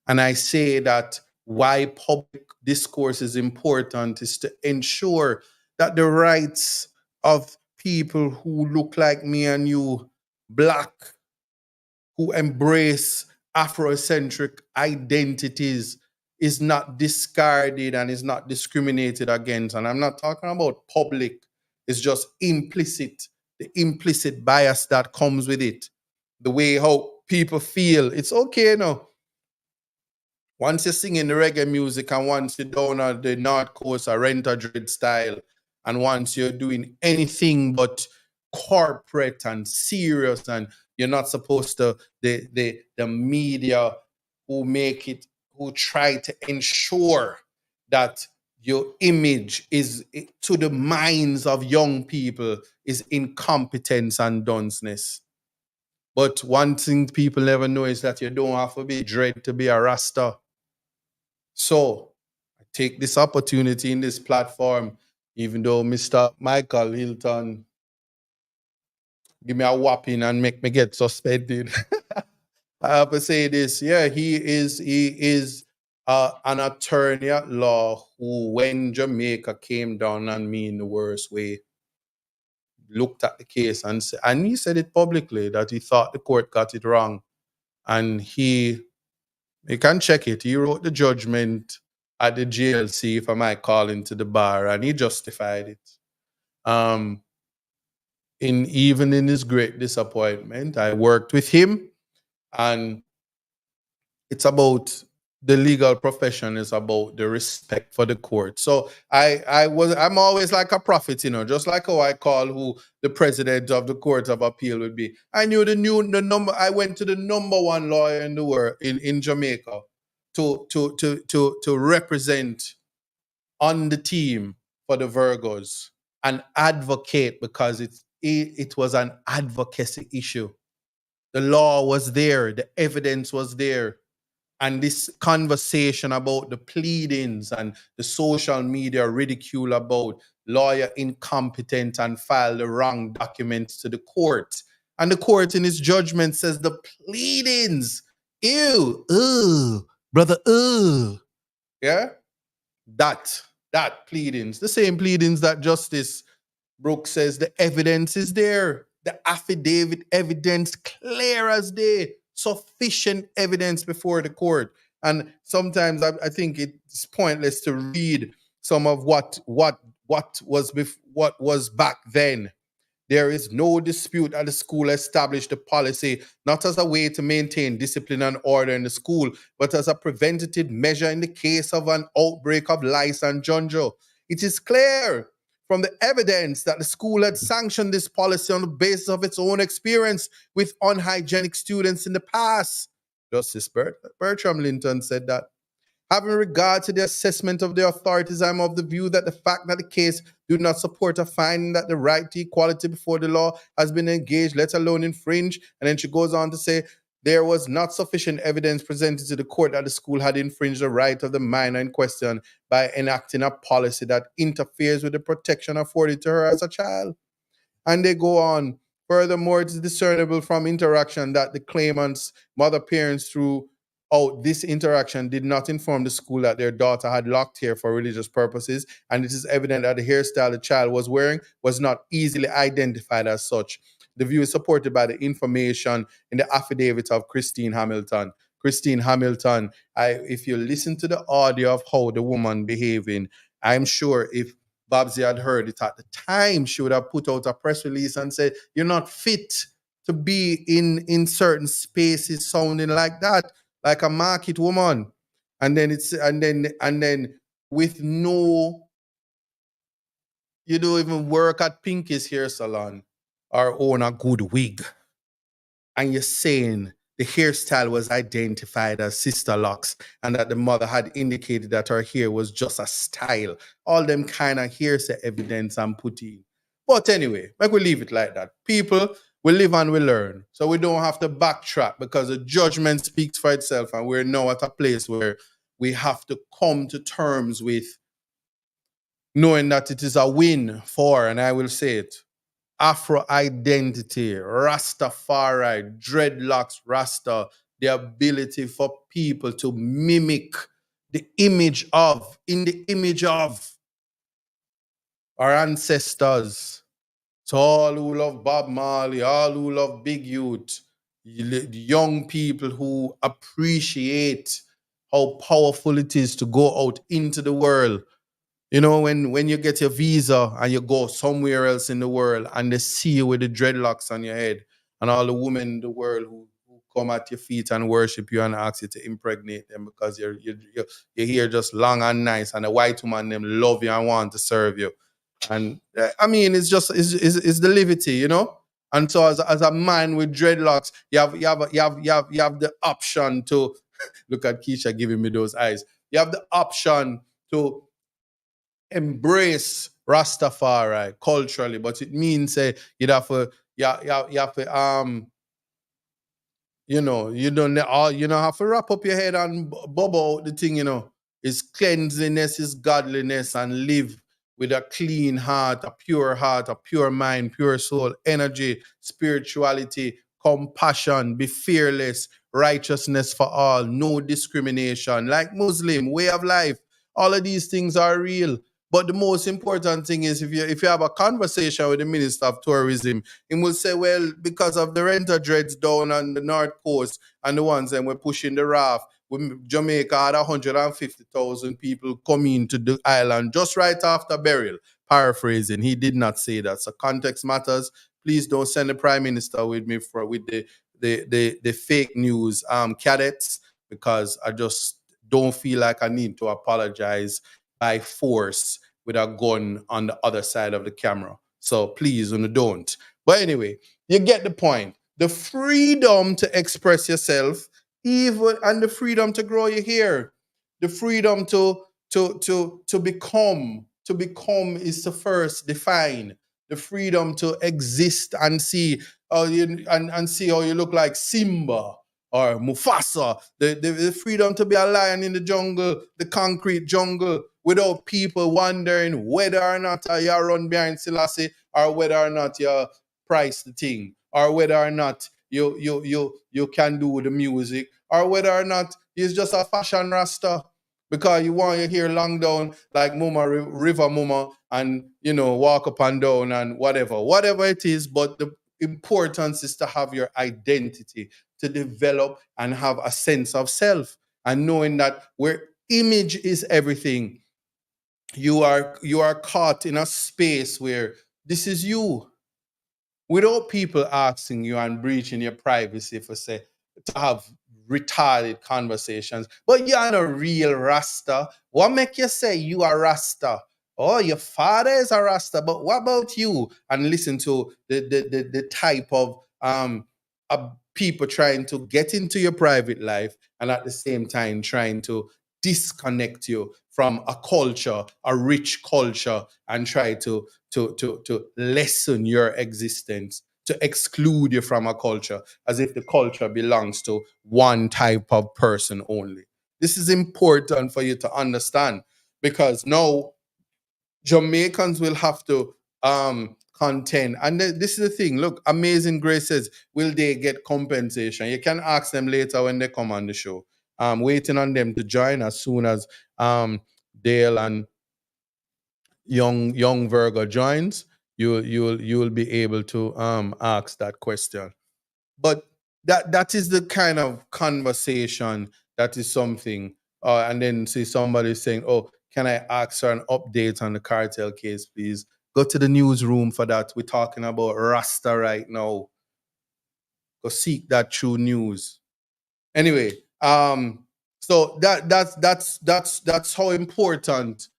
And I say that why public discourse is important is to ensure that the rights of people who look like me and you, Black, who embrace Afrocentric identities, is not discarded and is not discriminated against. And I'm not talking about public, it's just implicit, the implicit bias that comes with it, the way how people feel. It's okay now. Once you're singing the reggae music and once you're down on the North Coast or Rent Dread style, and once you're doing anything but corporate and serious, and you're not supposed to, the media who try to ensure that your image is to the minds of young people is incompetence and dunceness. But one thing people never know is that you don't have to be dread to be a Rasta. So I take this opportunity in this platform even though Mr. Michael Hilton give me a whopping and make me get suspended. I have to say this. Yeah, he is an attorney at law who, when Jamaica came down on me in the worst way, looked at the case and he said it publicly that he thought the court got it wrong. And he can check it. He wrote the judgment at the GLC, if I might call into the bar, and he justified it. Um, in even in his great disappointment, I worked with him, and it's about the legal profession is about the respect for the court. So I'm always like a prophet, just like how I call who the president of the court of appeal would be. I knew the number. I went to the number one lawyer in the world in Jamaica to represent on the team for the Virgos and advocate, because it was an advocacy issue. The law was there, the evidence was there, and this conversation about the pleadings and the social media ridicule about lawyer incompetent and file the wrong documents to the court. And the court in its judgment says the pleadings, ew, ugh, brother, ugh. Yeah? That pleadings, the same pleadings that Justice Brooks says the evidence is there. The affidavit evidence clear as day. Sufficient evidence before the court. And sometimes I think it's pointless to read some of what was back then. There is no dispute that the school established the policy not as a way to maintain discipline and order in the school, but as a preventative measure in the case of an outbreak of lice and junjo. It is clear from the evidence that the school had sanctioned this policy on the basis of its own experience with unhygienic students in the past. Justice Bertram Linton said that. Having regard to the assessment of the authorities, I'm of the view that the fact that the case do not support a finding that the right to equality before the law has been engaged, let alone infringed. And then she goes on to say, there was not sufficient evidence presented to the court that the school had infringed the right of the minor in question by enacting a policy that interferes with the protection afforded to her as a child. And they go on. Furthermore, it is discernible from interaction that the claimant's mother parents throughout this interaction did not inform the school that their daughter had locked hair for religious purposes, and it is evident that the hairstyle the child was wearing was not easily identified as such. The view is supported by the information in the affidavit of Christine Hamilton. Christine Hamilton, if you listen to the audio of how the woman behaving, I'm sure if Babsy had heard it at the time, she would have put out a press release and said, you're not fit to be in certain spaces sounding like that, like a market woman. And then with no, you don't even work at Pinky's hair salon or own a good wig. And you're saying the hairstyle was identified as sister locks and that the mother had indicated that her hair was just a style. All them kind of hearsay evidence I'm putting. But anyway, like we leave it like that. People, we live and we learn. So we don't have to backtrack because the judgment speaks for itself, and we're now at a place where we have to come to terms with knowing that it is a win for, and I will say it, Afro identity, Rastafari, dreadlocks, Rasta, the ability for people to mimic in the image of our ancestors. So all who love Bob Marley, all who love Big Youth, the young people who appreciate how powerful it is to go out into the world. When you get your visa and you go somewhere else in the world and they see you with the dreadlocks on your head and all the women in the world who come at your feet and worship you and ask you to impregnate them because your hair just long and nice, and the white woman them love you and want to serve you. And I mean, it's the liberty. And so as a man with dreadlocks, you have the option to look at Keisha giving me those eyes. You have the option to embrace Rastafari culturally, but it means you'd have to you have to you don't have to wrap up your head and bubble out the thing. It's cleanliness, it's godliness, and live with a clean heart, a pure mind, pure soul, energy, spirituality, compassion, be fearless, righteousness for all, no discrimination, like Muslim, way of life. All of these things are real. But the most important thing is if you have a conversation with the Minister of Tourism, he will say, well, because of the renter dreads down on the North Coast and the ones that were pushing the raft, Jamaica had 150,000 people coming to the island just right after burial. Paraphrasing, he did not say that. So context matters. Please don't send the Prime Minister with me with the fake news cadets, because I just don't feel like I need to apologize by force with a gun on the other side of the camera. So please, don't. But anyway, you get the point. The freedom to express yourself, even, and the freedom to grow your hair, the freedom to become. To become is to first define. The freedom to exist and see and see how you look like Simba or Mufasa. The freedom to be a lion in the jungle, the concrete jungle, without people wondering whether or not you run behind Selassie, or whether or not you price the thing, or whether or not you can do the music, or whether or not it's just a fashion rasta because you want your hair long down like Mama River Mama, and walk up and down and whatever it is. But the importance is to have your identity, to develop and have a sense of self, and knowing that where image is everything, you are caught in a space where this is you, without people asking you and breaching your privacy for say to have retarded conversations. But you're not a real Rasta. What make you say you are Rasta? Oh, your father is a Rasta, but what about you? And listen to the type of people trying to get into your private life, and at the same time trying to disconnect you from a culture, a rich culture, and try to lessen your existence, to exclude you from a culture, as if the culture belongs to one type of person only. This is important for you to understand, because now Jamaicans will have to contend. And this is the thing. Look, Amazing Grace says, will they get compensation? You can ask them later when they come on the show. I'm waiting on them to join as soon as Dale and young Virgo joins. You'll be able to ask that question. But that is the kind of conversation that is something. And then see somebody saying, "Oh, can I ask for an update on the cartel case, please?" Go to the newsroom for that. We're talking about Rasta right now. Go seek that true news. Anyway, so that's how important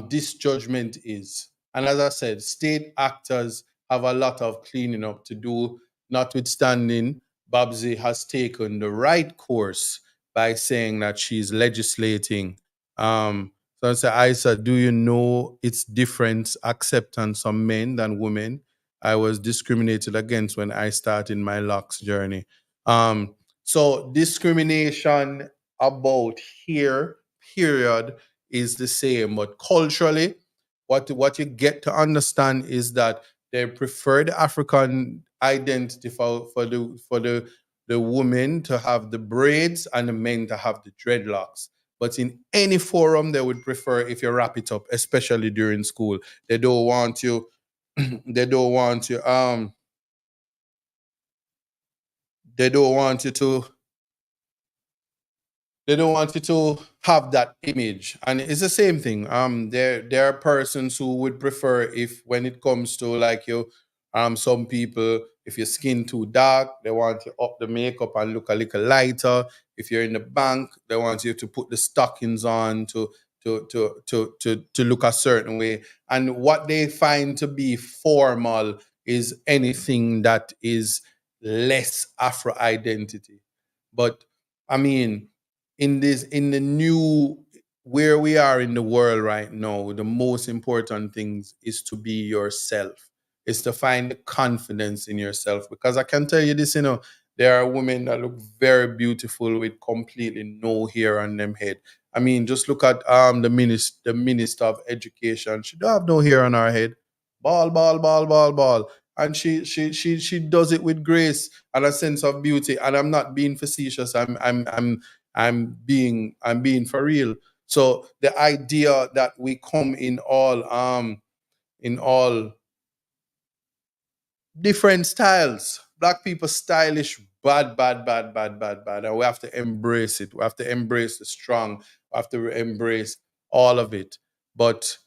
this judgment is. And as I said, state actors have a lot of cleaning up to do. Notwithstanding, Babsy has taken the right course by saying that she's legislating. So I say, Isa, do you know it's different acceptance of men than women? I was discriminated against when I started my locks journey. So discrimination about here, period, is the same. But culturally, what you get to understand is that they prefer the African identity for the women to have the braids and the men to have the dreadlocks. But in any forum, they would prefer if you wrap it up, especially during school. They don't want you. They don't want you. They don't want you to they don't want you to have that image, and it's the same thing. There are persons who would prefer, if when it comes to like you, some people, if your skin too dark, they want you up the makeup and look a little lighter. If you're in the bank, they want you to put the stockings on to look a certain way. And what they find to be formal is anything that is less Afro identity. But I mean, in the new, where we are in the world right now, the most important things is to be yourself. Is to find the confidence in yourself. Because I can tell you this, There are women that look very beautiful with completely no hair on them head. I mean, just look at the minister of education. She don't have no hair on her head. Ball, ball, ball, ball, ball. And she does it with grace and a sense of beauty. And I'm not being facetious. I'm being for real. So the idea that we come in all different styles. Black people stylish, bad, bad, bad, bad, bad, bad. And we have to embrace it. We have to embrace the strong. We have to embrace all of it. But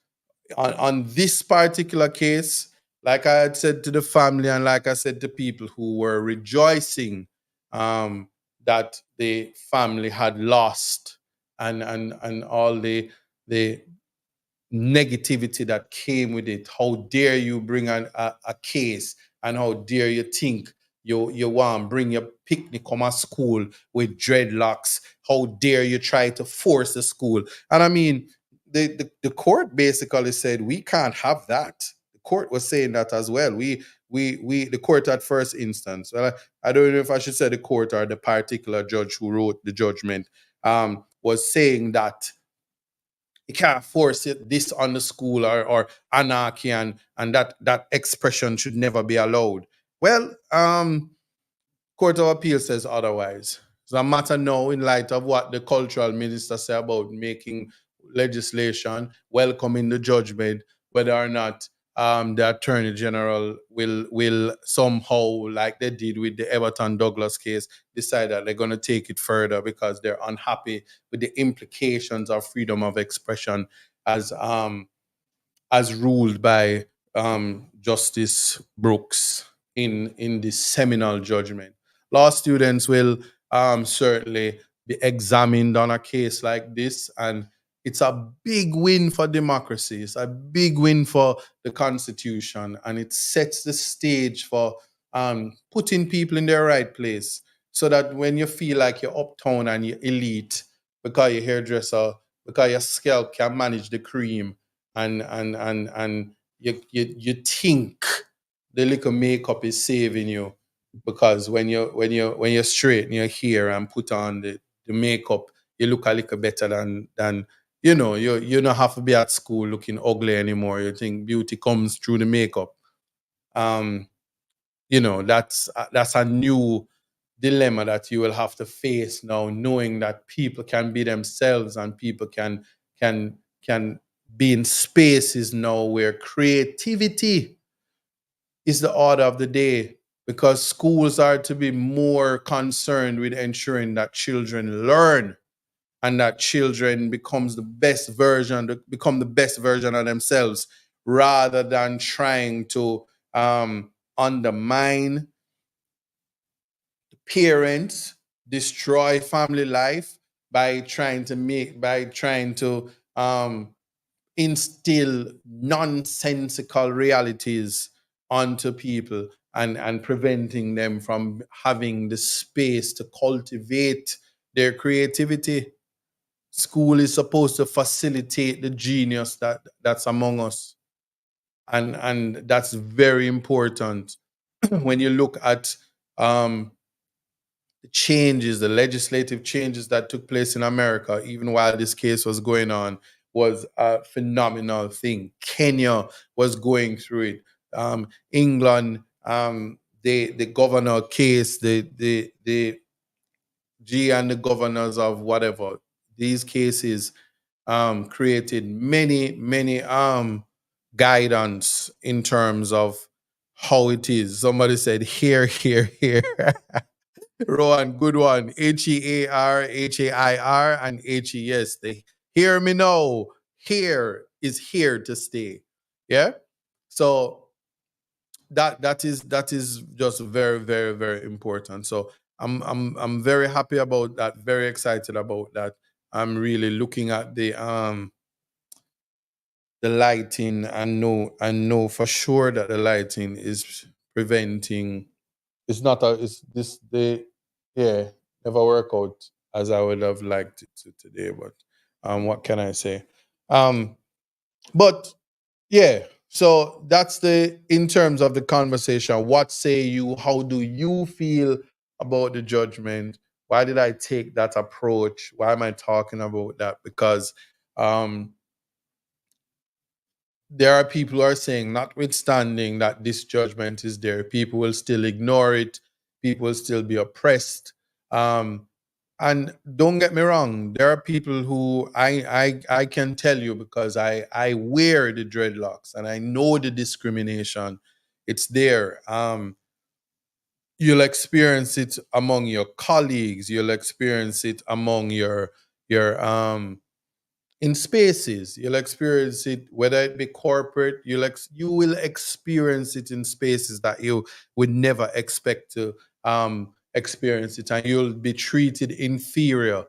on this particular case, like I had said to the family and like I said to people who were rejoicing um, that the family had lost and all the negativity that came with it. How dare you bring a case, and how dare you think you want to bring your picnic come at school with dreadlocks? How dare you try to force the school? And I mean, the court basically said we can't have that. The court was saying that as well. We the court at first instance. Well, I don't know if I should say the court or the particular judge who wrote the judgment was saying that you can't force this on the school, or anarchy, and that expression should never be allowed. Well, Court of Appeal says otherwise. It's a matter now in light of what the cultural minister said about making legislation, welcoming the judgment, whether or not the attorney general will somehow, like they did with the Everton Douglas case, decide that they're going to take it further because they're unhappy with the implications of freedom of expression as as ruled by Justice Brooks in this seminal judgment. Law students will certainly be examined on a case like this, and it's a big win for democracy. It's a big win for the Constitution, and it sets the stage for putting people in their right place, so that when you feel like you're uptown and you're elite because your hairdresser, because your scalp can manage the cream, and you think the little makeup is saving you, because when you're straight in your hair and put on the makeup, you look a little better than you don't have to be at school looking ugly anymore. You think beauty comes through the makeup. um that's a new dilemma that you will have to face now, knowing that people can be themselves, and people can be in spaces now where creativity is the order of the day, because schools are to be more concerned with ensuring that children learn, and that children become the best version of themselves, rather than trying to undermine parents, destroy family life by trying to instill nonsensical realities onto people, and preventing them from having the space to cultivate their creativity. School is supposed to facilitate the genius that's among us, and that's very important. When you look at um, the legislative changes that took place in America, even while this case was going on, was a phenomenal thing. Kenya was going through it. England, the governor case, the G and the governors of whatever, these cases created many guidance in terms of how it is. Somebody said here, here, here. Rowan, good one. HEAR, and HES. They hear me now. Here is here to stay. Yeah. So that is just very, very, very important. So I'm very happy about that. Very excited about that. I'm really looking at the lighting, and know for sure that the lighting is preventing. It's not a. It's this the yeah never work out as I would have liked it to today. But what can I say? Um, but yeah. So that's the in terms of the conversation. What say you? How do you feel about the judgment? Why did I take that approach? Why am I talking about that? Because um, there are people who are saying, notwithstanding that this judgment is there, people will still ignore it, people will still be oppressed. Um, and don't get me wrong, there are people who I can tell you, because I wear the dreadlocks and I know the discrimination. It's there. You'll experience it among your colleagues. You'll experience it among your in spaces. You'll experience it, whether it be corporate. You will experience it in spaces that you would never expect to experience it, and you'll be treated inferior.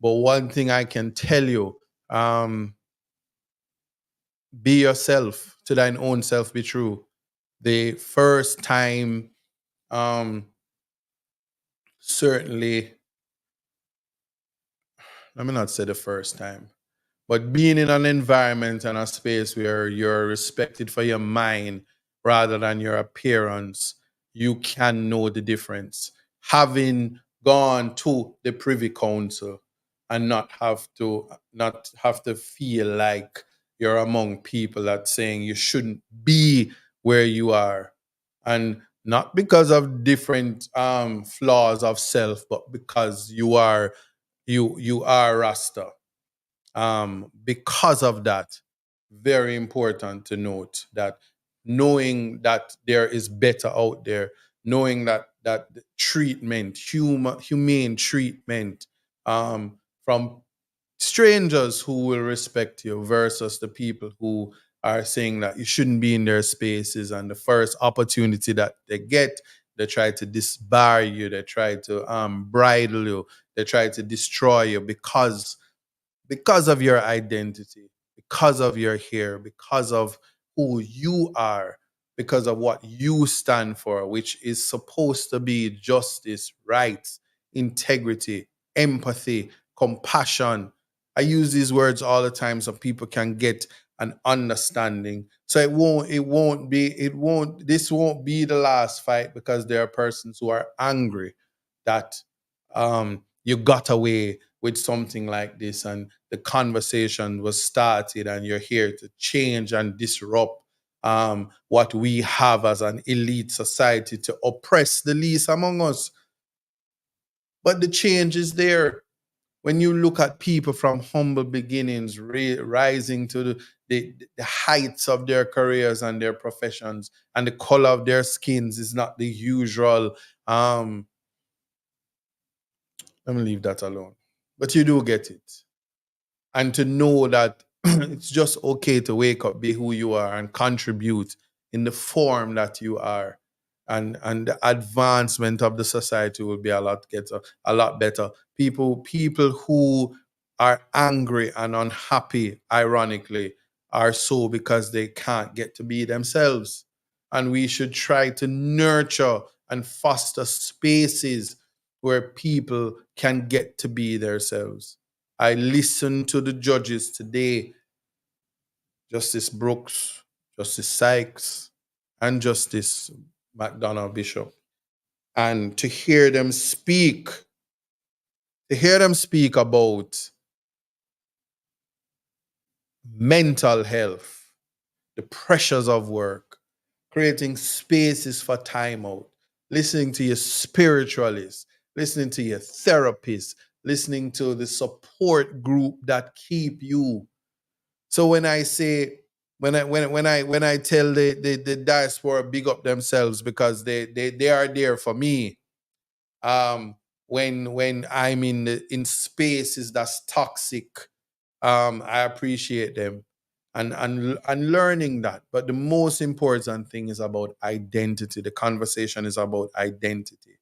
But one thing I can tell you, um, be yourself. To thine own self be true. The first time, um, certainly, let me not say the first time, but being in an environment and a space where you're respected for your mind rather than your appearance, you can know the difference. Having gone to the Privy Council and not have to feel like you're among people that saying you shouldn't be where you are, and not because of different flaws of self, but because you are Rasta. Because of that, very important to note that, knowing that there is better out there, knowing that treatment, humane treatment, from strangers who will respect you versus the people who are saying that you shouldn't be in their spaces, and the first opportunity that they get, they try to disbar you, they try to bridle you, they try to destroy you, because of your identity, because of your hair, because of who you are, because of what you stand for, which is supposed to be justice, rights, integrity, empathy, compassion. I use these words all the time so people can get an understanding. So this won't be the last fight, because there are persons who are angry that you got away with something like this, and the conversation was started, and you're here to change and disrupt what we have as an elite society to oppress the least among us. But the change is there. When you look at people from humble beginnings rising to the heights of their careers and their professions, and the color of their skins is not the usual. Let me leave that alone. But you do get it. And to know that it's just okay to wake up, be who you are, and contribute in the form that you are. And the advancement of the society will be a lot better. People who are angry and unhappy, ironically, are so because they can't get to be themselves. And we should try to nurture and foster spaces where people can get to be themselves. I listened to the judges today, Justice Brooks, Justice Sykes, and Justice McDonald Bishop. And to hear them speak about mental health, the pressures of work, creating spaces for time out, listening to your spiritualists, listening to your therapists, listening to the support group that keep you. So when I say, when I tell the diaspora big up themselves, because they are there for me. When I'm in spaces that's toxic, I appreciate them, and learning that. But the most important thing is about identity. The conversation is about identity,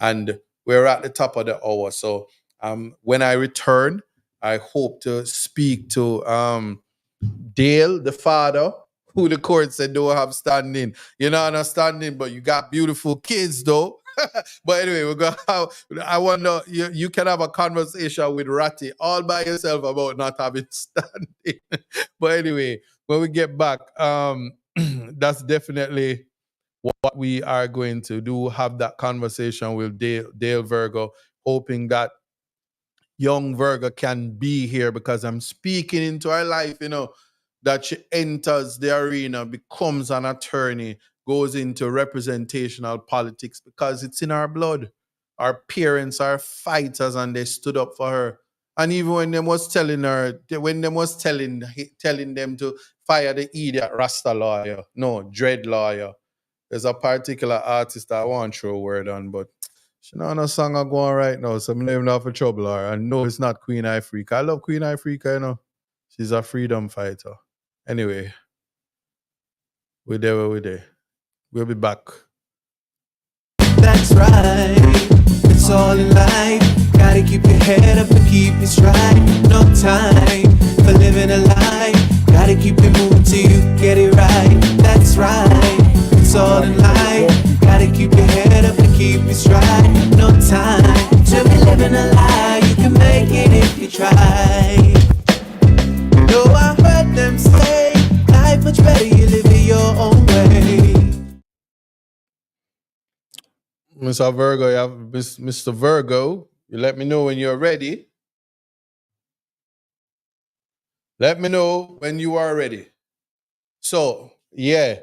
and we're at the top of the hour. So when I return, I hope to speak to Dale, the father, who the court said don't have standing. You're not understanding, but you got beautiful kids, though. But anyway, we're gonna have, I wonder, you can have a conversation with Ratty all by yourself about not having standing. But anyway, when we get back, that's definitely what we are going to do, have that conversation with Dale Virgo, hoping that young Virgo can be here because I'm speaking into her life, that she enters the arena, becomes an attorney, goes into representational politics because it's in our blood. Our parents are fighters and they stood up for her. And even when them was telling her, when them was telling them to fire the idiot Rasta lawyer, no, dread lawyer. There's a particular artist that I want to throw a word on, but she know no song are going right now, so I'm not even for trouble her. And no, it's not Queen Ifrica. I love Queen Ifrica. She's a freedom fighter. Anyway, we're there where we're there. We'll be back. That's right. It's all in life. Gotta keep your head up and keep it straight. No time for living a lie. Gotta keep it moving till you get it right. That's right. It's all in life. Gotta keep your head up and keep it straight. No time to be living a lie. You can make it if you try. No, I heard them say life much better you live it your own way. Mr. Virgo, Mr. Virgo, you let me know when you're ready. Let me know when you are ready. So, yeah.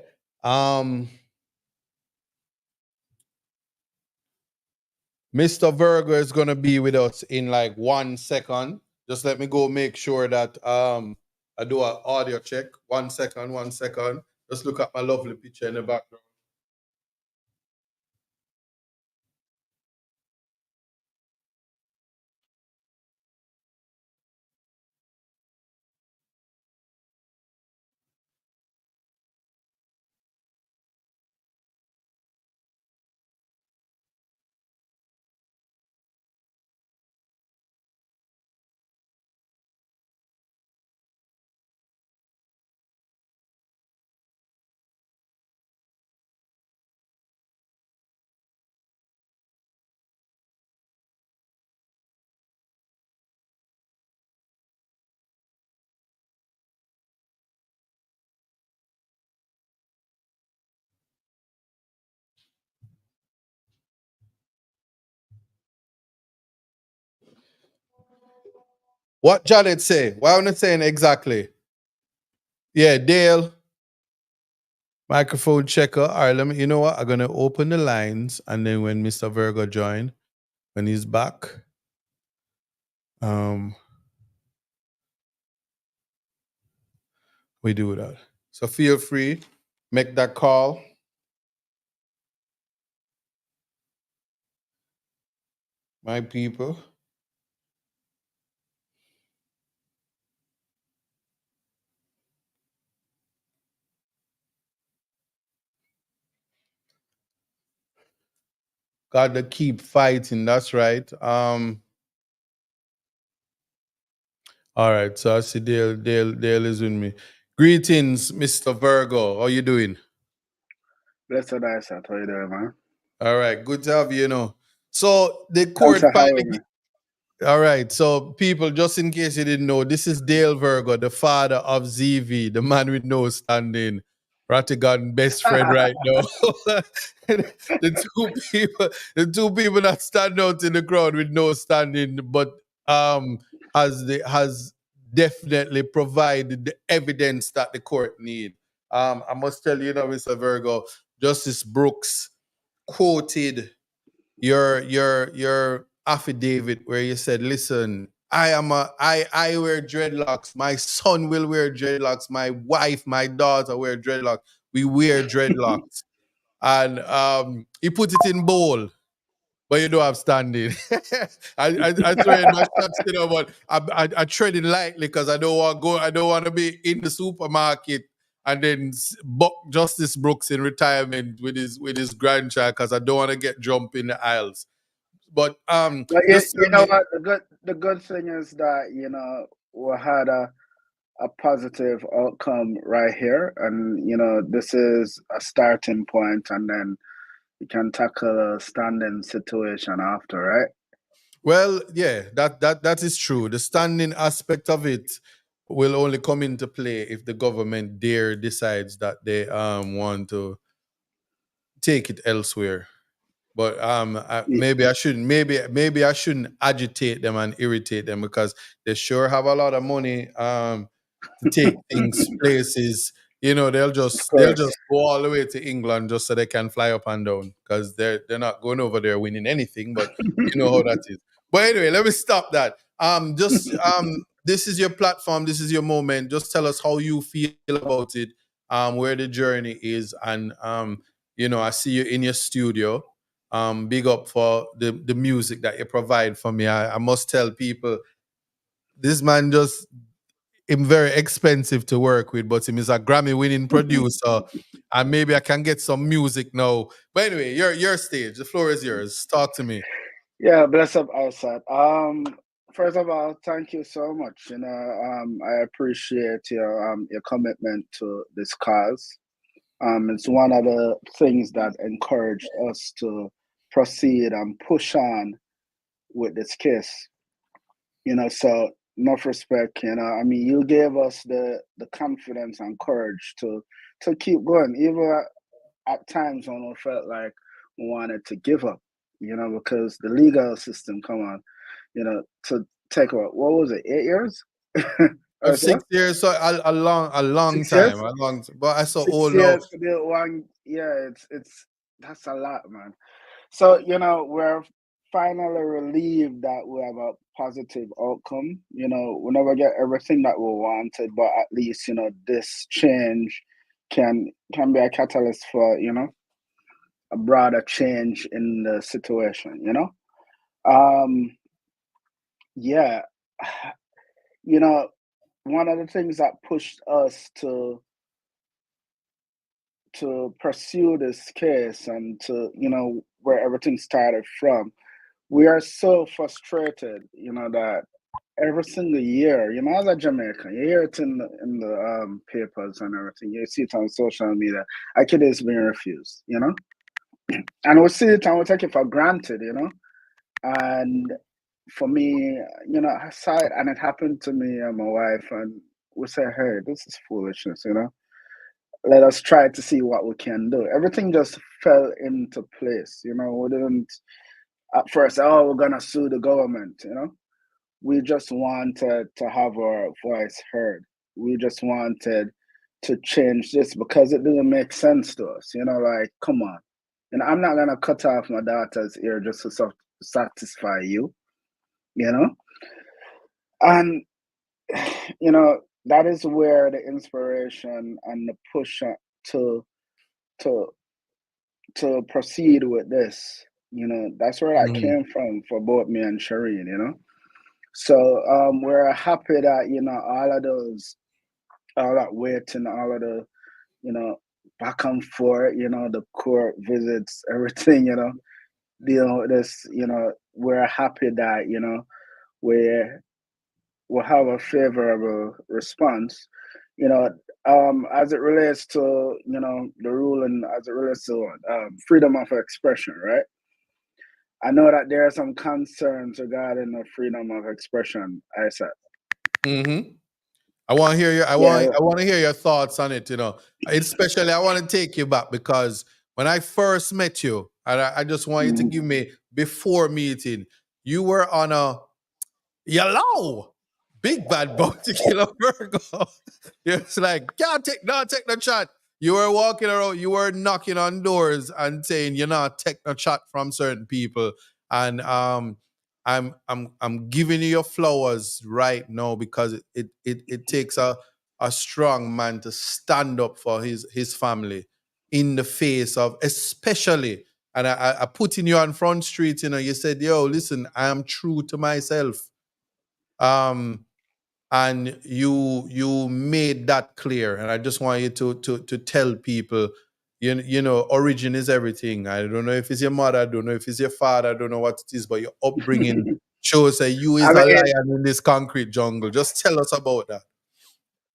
Mr. Virgo is gonna be with us in like 1 second. Just let me go make sure that I do an audio check. 1 second, 1 second. Just look at my lovely picture in the background. What Janet say? What am I saying exactly? Yeah, Dale. Microphone checker. All right, you know what? I'm gonna open the lines, and then when Mr. Virgo join, when he's back, um, we do that. So feel free, make that call. My people. Gotta keep fighting. That's right. All right. So I see Dale is with me. Greetings, Mr. Virgo. How you doing? Blessed I said, how you doing, man? All right. Good to have you. So the Thanks court for finally. having me. All right. So people, just in case you didn't know, this is Dale Virgo, the father of ZV, the man with no standing. Rattigan best friend right now. the two people that stand out in the crowd with no standing, but has definitely provided the evidence that the court need. I must tell you, Mr. Virgo, Justice Brooks quoted your affidavit where you said, listen, I wear dreadlocks, my son will wear dreadlocks, my wife, my daughter wear dreadlocks, we wear dreadlocks. And he put it in bold, but you don't have standing. I throw in my shots, but I tread it lightly because I don't want to go. I don't want to be in the supermarket and then buck Justice Brooks in retirement with his grandchild because I don't want to get jump in the aisles. But But just you tell know me, what? The good thing is that we had a positive outcome right here, and this is a starting point, and then we can tackle a standing situation after, right? well, yeah, that is true. The standing aspect of it will only come into play if the government decides that they want to take it elsewhere. But maybe I shouldn't. Maybe I shouldn't agitate them and irritate them because they sure have a lot of money to take things places. You know, they'll Of just course. go all the way to England just so they can fly up and down because they're not going over there winning anything. But you know how that is. But anyway, let me stop that. Just this is your platform. This is your moment. Just tell us how you feel about it. Where the journey is, and you know, I see you in your studio. Big up for the music that you provide for me. I must tell people this man just him very expensive to work with, but him is a Grammy winning producer. And maybe I can get some music now. But anyway, your stage. The floor is yours. Talk to me. Yeah, bless up, Isaac. First of all, thank you so much. I appreciate your commitment to this cause. It's one of the things that encouraged us to proceed and push on with this case. So enough respect. I mean, you gave us the confidence and courage to keep going, even at times when we felt like we wanted to give up. Because the legal system, come on, to take what was it, 8 years? Of Or so? 6 years, so a long 6 years? time, but I saw Six old now. years to build one. Yeah, it's that's a lot, man. So we're finally relieved that we have a positive outcome. We never get everything that we wanted, but at least this change can be a catalyst for a broader change in the situation. Um, yeah, one of the things that pushed us to pursue this case and to where everything started from, we are so frustrated that every single year, as a Jamaican, you hear it in the papers and everything, you see it on social media, a kid is being refused, and we see it and we take it for granted, and for me, I saw it and it happened to me and my wife, and we said, hey, this is foolishness, let us try to see what we can do. Everything just fell into place. We didn't at first say, oh, we're gonna sue the government. We just wanted to have our voice heard. We just wanted to change this because it didn't make sense to us. Like, come on. I'm not gonna cut off my daughter's ear just to satisfy you. And that is where the inspiration and the push to to to proceed with this. That's where that Mhm. came from for both me and Shireen. So we're happy that all that waiting, all of the back and forth, the court visits, everything, this, we're happy that we will have a favorable response. As it relates to the ruling, as it relates to freedom of expression, right? I know that there are some concerns regarding the freedom of expression, Isaac. Mhm. I want to hear your Yeah. I want to hear your thoughts on it. Especially I want to take you back because when I first met you, and I just want you to Mhm. give me before meeting. You were on a yellow big bad bounty killer Virgo. It's like can't take no shot. You were walking around, you were knocking on doors and saying you're not take no shot from certain people. And I'm giving you your flowers right now because it takes a strong man to stand up for his family in the face of especially and I putting you on front street, you said, yo, listen, I am true to myself. Um and you made that clear. And I just want you to tell people, origin is everything. I don't know if it's your mother, I don't know if it's your father, I don't know what it is, but your upbringing shows that you I is a mean, lion in this concrete jungle. Just tell us about that.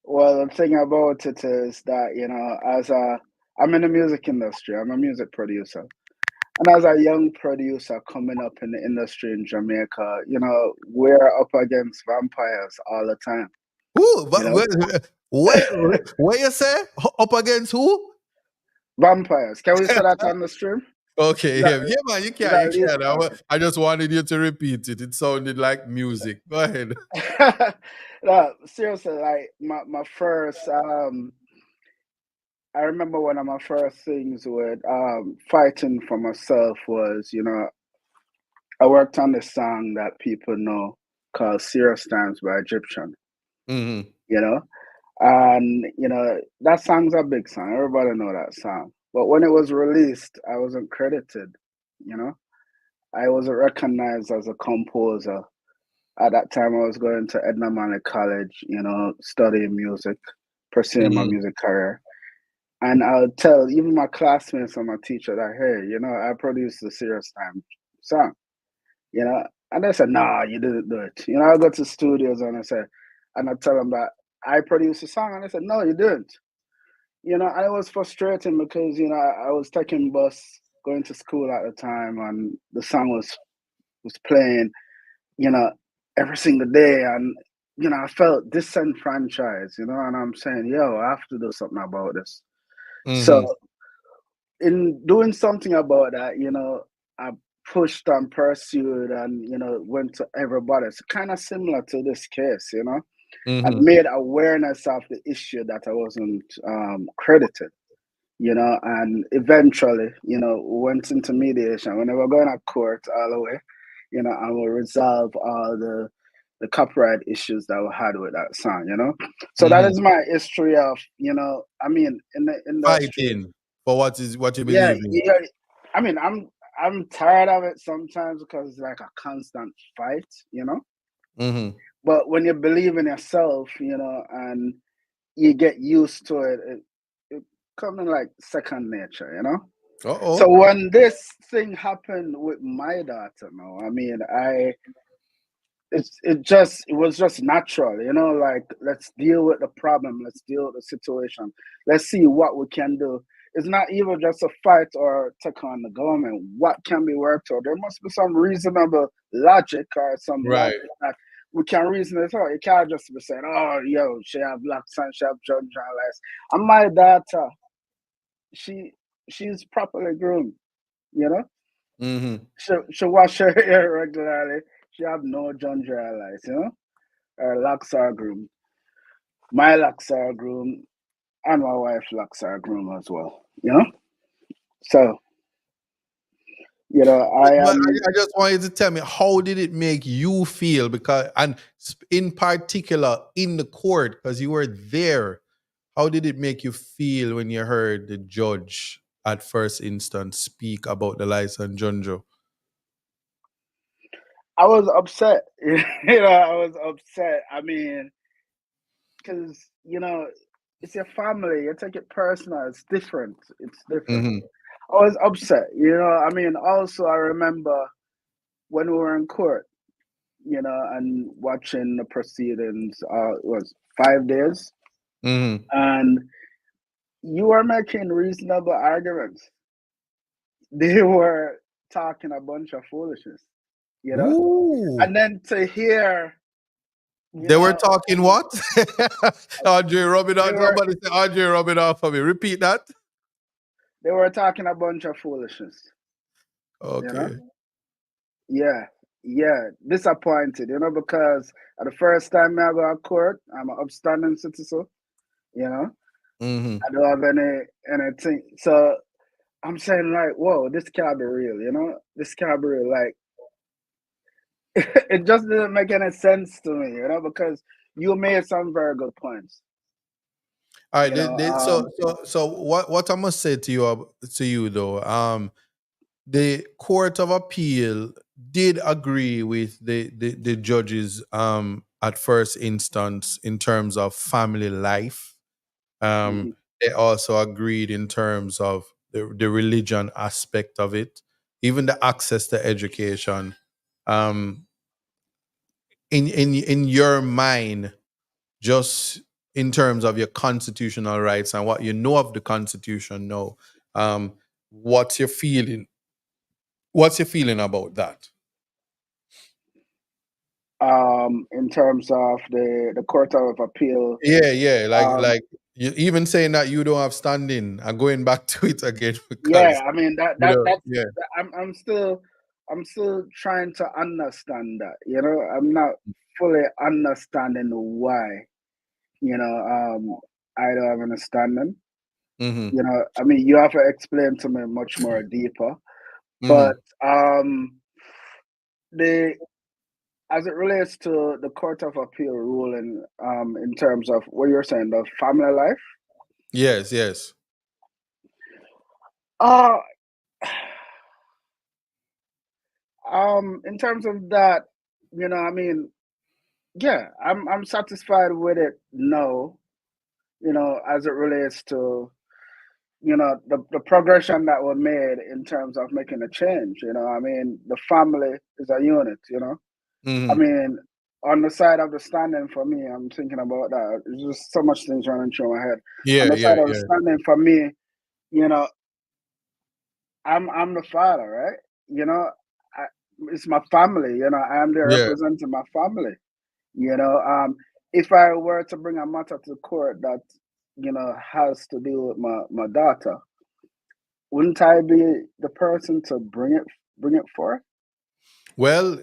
well, the thing about it is that, I'm in the music industry, I'm a music producer. And as a young producer coming up in the industry in Jamaica, we're up against vampires all the time, Who? you But know? where you say? Up against who? Vampires. Can we say that on the stream? Okay, Is that, yeah, yeah, man, you is can, that you legal? can. I just wanted you to repeat it. It sounded like music. Go ahead. Okay. No, seriously, like my first I remember one of my first things with fighting for myself was, I worked on this song that people know called Serious Times by Egyptian, Mm-hmm. you know? And, that song's a big song. Everybody know that song. But when it was released, I wasn't credited, you know? I wasn't recognized as a composer. At that time, I was going to Edna Manley College, studying music, pursuing my Mm-hmm. music career. And I'll tell even my classmates and my teacher that, hey, I produced a Serious Time song, you know? And they said, nah, you didn't do it. I go to studios and I tell them that I produced a song. And they said, no, you didn't. And it was frustrating because, I was taking bus going to school at the time and the song was playing, you know, every single day. And, I felt disenfranchised, and I'm saying, yo, I have to do something about this. Mm-hmm. So in doing something about that, I pushed and pursued and, went to everybody. It's kind of similar to this case, I Mm-hmm. made awareness of the issue that I wasn't credited, and eventually, went into mediation. When they were going to court all the way, I will resolve all the copyright issues that we had with that song, So that Mm-hmm. is my history of, in the industry. Fighting for what you Yeah, believe in. yeah. I mean, I'm tired of it sometimes because it's like a constant fight. Mm-hmm. But when you believe in yourself, and you get used to it, it comes like second nature. So Uh-oh. when this thing happened with my daughter, no, I mean, it was just natural, like let's deal with the problem, let's deal with the situation, let's see what we can do. It's not even just a fight or take on the government. What can be worked out? There must be some reasonable logic or some Right. logic that we can reason it out. You can't just be saying, oh, yo, she have black son, she have judge and less. And my daughter, she she's properly groomed, you know. Mm-hmm. She wash her hair regularly. She have no ginger highlights, Her locks are groomed. My locks are groomed, and my wife's locks are groomed as well. So, I But am. I just want you to tell me, how did it make you feel? Because, and in particular, in the court, because you were there, how did it make you feel when you heard the judge at first instance speak about the license Junjo? I was upset. I was upset. I mean, because it's your family. You take it personal. It's different. It's different. Mm-hmm. I was upset. I mean, also I remember when we were in court, and watching the proceedings. It was 5 days, Mm-hmm. and you were making reasonable arguments. They were talking a bunch of foolishness, you know. Ooh. And then to hear, you They were know, talking what? Andre rubbing they off. were Somebody say Andre rubbing off for me. Repeat that. they were talking a bunch of foolishness, you know. Okay. Yeah, yeah, disappointed, because at the first time I go to court, I'm an upstanding citizen, you know. Mm-hmm. I don't have anything. So I'm saying like, whoa, this can't be real, This can't be real. Like it just didn't make any sense to me, because you made some very good points. All right. You know, So what I must say to you though, the Court of Appeal did agree with the judges at first instance in terms of family life. mhm. They also agreed in terms of the religion aspect of it, even the access to education. Um, in your mind, just in terms of your constitutional rights and what you know of the Constitution now, um, what's your feeling? What's your feeling about that? In terms of the Court of Appeal, Yeah, yeah, um, You even saying that you don't have standing and going back to it again Yeah, because I mean you know, that's yeah. I'm still trying to understand that. I'm not fully understanding why. I don't have understanding. Mm-hmm. I mean, you have to explain to me much more deeper. Mm-hmm. But the as it relates to the Court of Appeal ruling, in terms of what you're saying, the family life, Yes, yes. uh, in terms of that, I mean, yeah, I'm satisfied with it now. As it relates to the progression that were made in terms of making a change. I mean, the family is a unit. I Mm-hmm. mean, on the side of the standing for me, I'm thinking about that. There's just so much things running through my head. On Yeah, the yeah, side of the yeah. standing for me, you know, I'm the father, right? You know, I, it's my family. I am there Yeah. representing my family. You know, if I were to bring a matter to court that has to do with my daughter, wouldn't I be the person to bring it for? Well,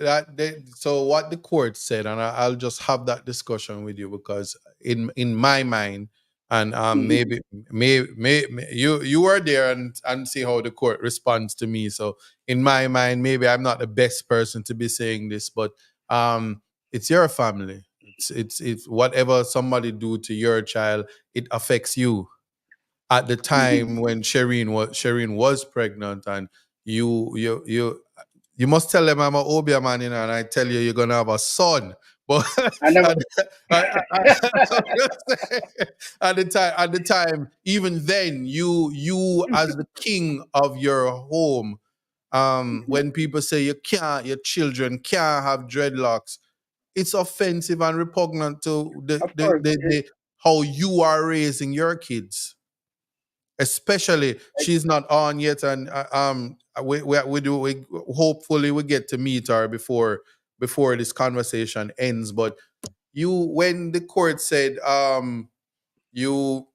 so what the court said, and I'll just have that discussion with you because in my mind, and Hmm. maybe you were there and see how the court responds to me. So in my mind, maybe I'm not the best person to be saying this, but it's your family. It's whatever somebody do to your child, it affects you. At the Hmm. time when Shireen was pregnant, and you must tell them I'm an Obia man, and I tell you you're gonna have a son. But I never. at, at the time, even then, you as the king of your home, Mhm. when people say your children can't have dreadlocks, it's offensive and repugnant to Of course, the how you are raising your kids, especially she's not on yet, and we hopefully we get to meet her before this conversation ends. But when the court said you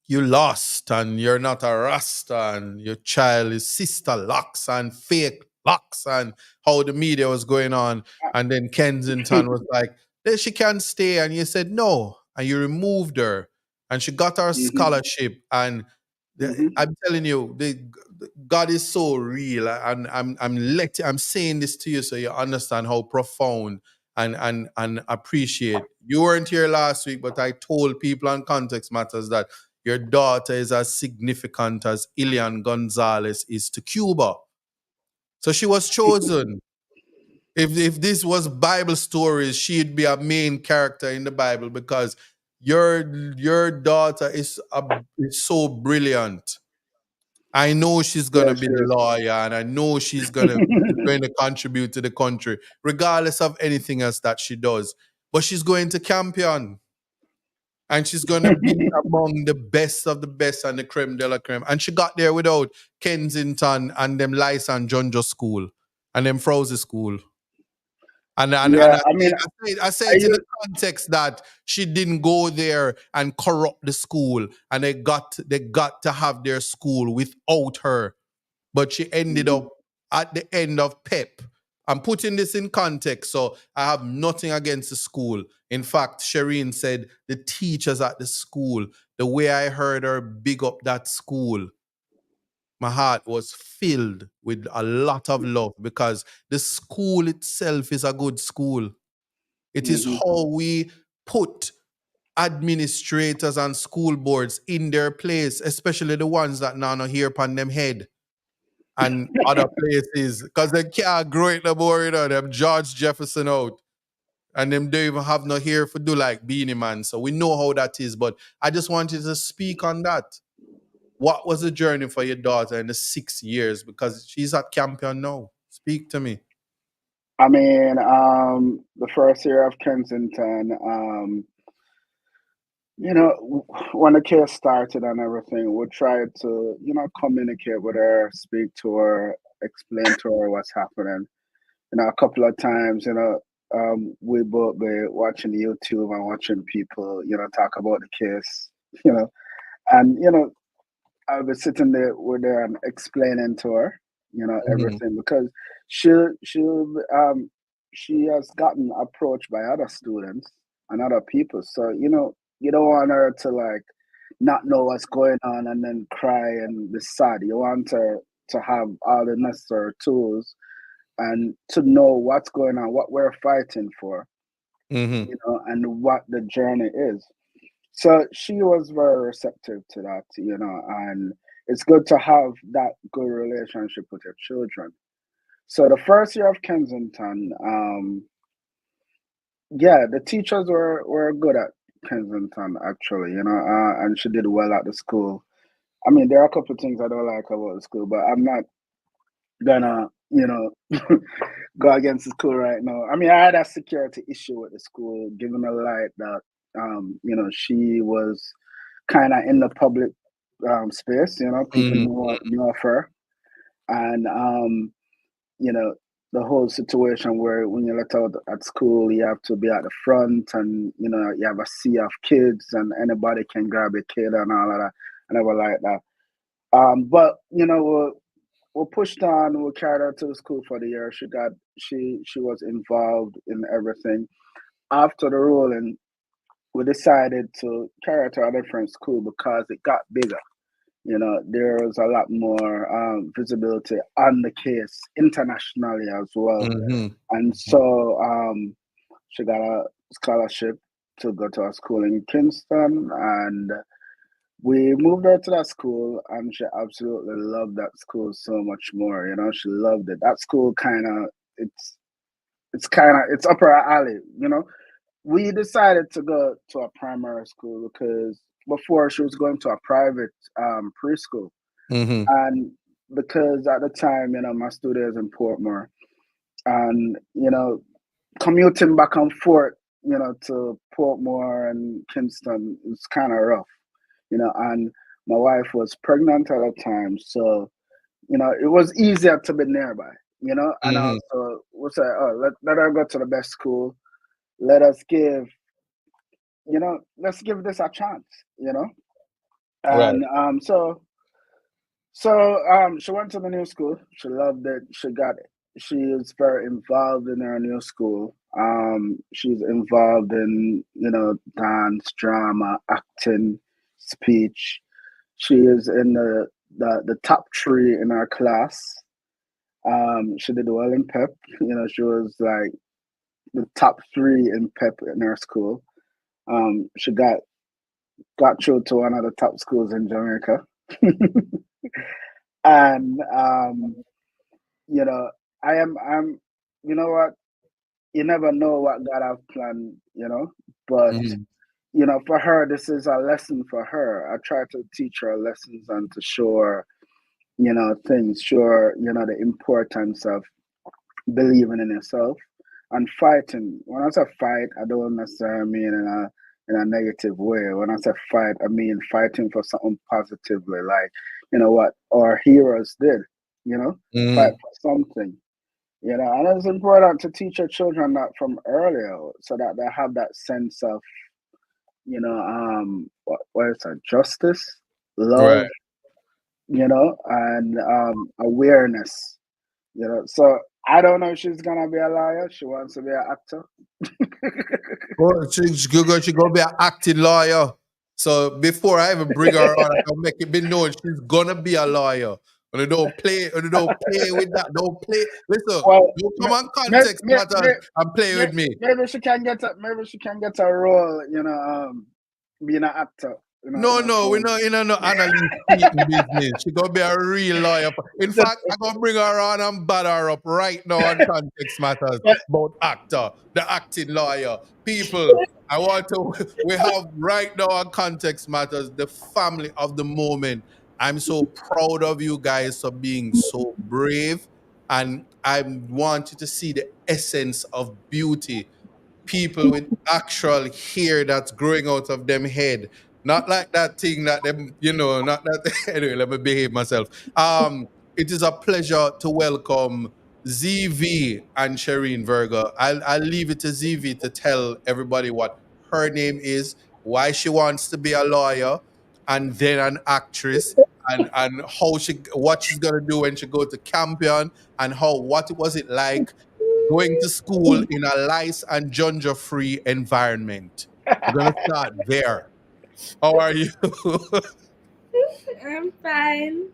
you lost and you're not a rasta and your child is sister locks and fake locks, and how the media was going on, and then Kensington was like, "Then she can stay," and you said no, and you removed her, and she got her hmm scholarship. And hmm I'm telling you, God is so real, and I'm saying this to you so you understand how profound and appreciate. You weren't here last week, but I told people on Context Matters that your daughter is as significant as Ilian Gonzalez is to Cuba. So she was chosen. If this was Bible stories, she'd be a main character in the Bible because your daughter is so brilliant. I know she's Yeah, gonna be the sure. lawyer, and I know she's going to contribute to the country, regardless of anything else that she does. But she's going to champion, and she's gonna be among the best of the best and the creme de la creme. And she got there without Kensington and them license Jonjo school and them frozen school. And Yeah, I I say, mean, I say are it in the you? context that she didn't go there and corrupt the school, and they got to have their school without her. But she ended Mhm. up at the end of PEP. I'm putting this in context, so I have nothing against the school. In fact, Shireen said the teachers at the school, the way I heard her big up that school, my heart was filled with a lot of love because the school itself is a good school. It is Mhm. how we put administrators and school boards in their place, especially the ones that now not here upon them head and other places, because they can't grow it no more, them George Jefferson out. And them don't even have no hair for do like Beanie Man. So we know how that is. But I just wanted to speak on that. What was the journey for your daughter in the 6 years? Because she's at Campion now. Speak to me. I mean, the first year of Kensington, when the case started and everything, we tried to, communicate with her, speak to her, explain to her what's happening. A couple of times, we both be watching YouTube and watching people, talk about the case. you know, and I'll be sitting there with her and explaining to her, Mhm. everything because she she she has gotten approached by other students and other people. So you don't want her to like not know what's going on and then cry and be sad. You want her to have all the necessary tools and to know what's going on, what we're fighting for, Mhm. and what the journey is. So she was very receptive to that, and it's good to have that good relationship with your children. So the first year of Kensington, yeah, the teachers were good at Kensington actually, and she did well at the school. I mean, there are a couple of things I don't like about the school, but I'm not gonna, go against the school right now. I mean, I had a security issue with the school, given the light that, she was kind of in the public space. People Mhm. knew of her, and you know, the whole situation where when you let out at school, you have to be at the front, and you have a sea of kids, and anybody can grab a kid and all of that. I never like that. But we pushed on. We carried her to the school for the year. She was involved in everything. After the ruling, we decided to carry her to a different school because it got bigger. There was a lot more visibility on the case internationally as well. Mhm. And so she got a scholarship to go to a school in Kingston, and we moved her to that school, and she absolutely loved that school so much more. She loved it. That school it's up her alley. We decided to go to a primary school because before she was going to a private preschool, Mhm. and because at the time, my studio is in Portmore, and commuting back and forth, to Portmore and Kingston is kind of rough, and my wife was pregnant at the time, so it was easier to be nearby, and Mhm. also we said, oh, let her go to the best school. Let us give, let's give this a chance, Right. and so she went to the new school. She loved it. She is very involved in her new school. She's involved in, dance, drama, acting, speech. She is in the top three in our class. She did well in pep. She was like the top three in pep in her school. She got through to one of the top schools in Jamaica. And you know, I'm you know what? You never know what God have planned, but Mhm. for her, this is a lesson for her. I try to teach her lessons and to show her, things, show her, the importance of believing in yourself and fighting. When I say fight, I don't necessarily mean in a negative way. When I say fight, I mean fighting for something positively, like what our heroes did. Fight Mhm. for something. And it's important to teach your children that from earlier, so that they have that sense of what is that, justice, Right. love, and awareness. So I don't know if she's gonna be a lawyer. She wants to be an actor. Well, she gonna be an acting lawyer. So before I even bring her on, I can make it be known she's gonna be a lawyer. When you don't play with that, don't play. Listen, Well, don't come may, on may, context may, matters may, and play with me. maybe she can get a role. Being an actor. No, In a no, we're film. not in a no analyst speaking business. She gonna be a real lawyer. In fact, I'm gonna bring her on and bad her up right now on context matters But about actor, the acting lawyer. People, I want to we have right now on context matters the family of the moment. I'm so proud of you guys for being so brave, and I want you to see the essence of beauty, people with actual hair that's growing out of them head. Not like that thing that them, not that. Anyway, let me behave myself. It is a pleasure to welcome ZV and Shireen Virgo. I'll leave it to ZV to tell everybody what her name is, why she wants to be a lawyer, and then an actress, and what she's gonna do when she go to Campion, and what was it like going to school in a lice and ganja free environment. We're gonna start there. How are you? I'm fine.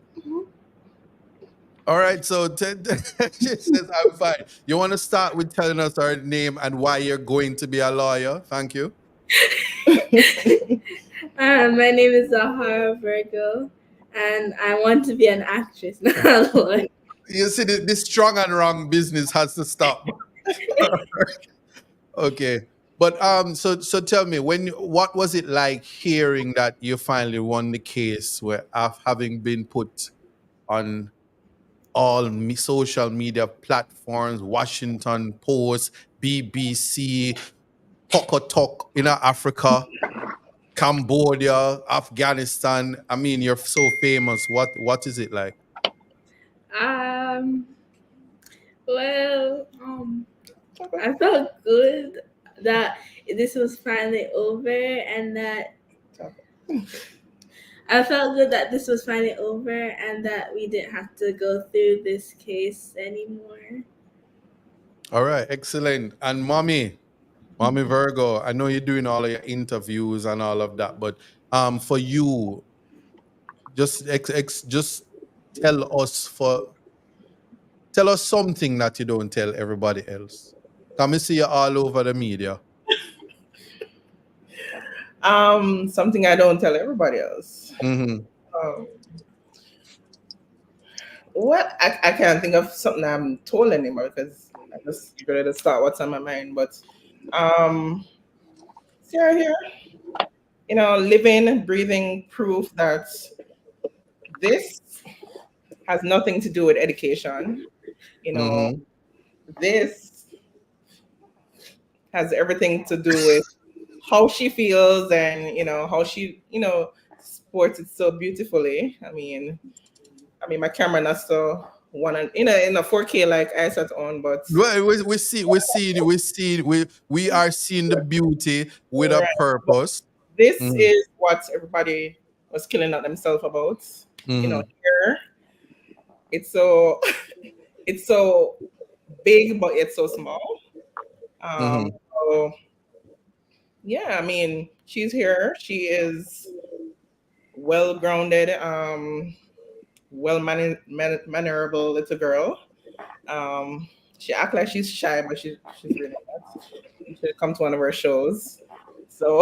All right, so she says I'm fine. You want to start with telling us her name and why you're going to be a lawyer? Thank you. My name is Zahara Virgo, and I want to be an actress, not a lawyer. You see, this strong and wrong business has to stop. Okay, but so tell me, what was it like hearing that you finally won the case, where having been put on all social media platforms, Washington Post, BBC, Talk in Africa, Cambodia, Afghanistan. I mean, you're so famous. What is it like? Um, well, I felt good that this was finally over, and that I felt good that this was finally over, and that we didn't have to go through this case anymore. All right, excellent. And mommy Virgo, I know you're doing all of your interviews and all of that, but for you, just tell us tell us something that you don't tell everybody else. Come and see you all over the media. Something I don't tell everybody else. Mm-hmm. What I can't think of something I'm told anymore because I just ready to start what's on my mind. But see right here, living, breathing proof that this has nothing to do with education. Mm-hmm. This has everything to do with how she feels and how she sports it so beautifully. I mean my camera not so one in a 4K like I set on, but Well, we are seeing the beauty with a right. But purpose. this Mm-hmm. is what everybody was killing at themselves about. Mm-hmm. Here it's so it's so big, but it's so small. Mm-hmm. So yeah, I mean, she's here. She is well grounded, well mannerable little girl. She act like she's shy, but she's really not. You should come to one of her shows. So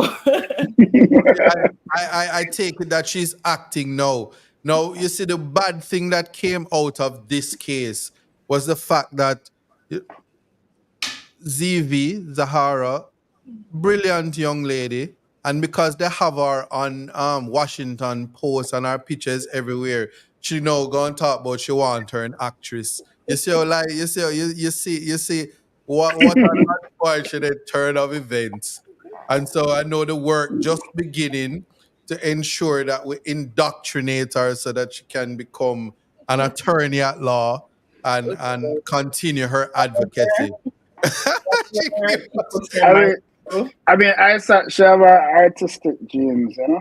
I take it that she's acting now. Now, you see, the bad thing that came out of this case was the fact that Zahara, brilliant young lady, and because they have her on Washington Post and her pictures everywhere, she now go and talk about she want her an actress. You see how like you see what an unfortunate turn of events. And so I know the work just beginning to ensure that we indoctrinate her so that she can become an attorney at law and continue her advocacy. She keep- she puts her I mind mean, to. I saw she have artistic genes, you know.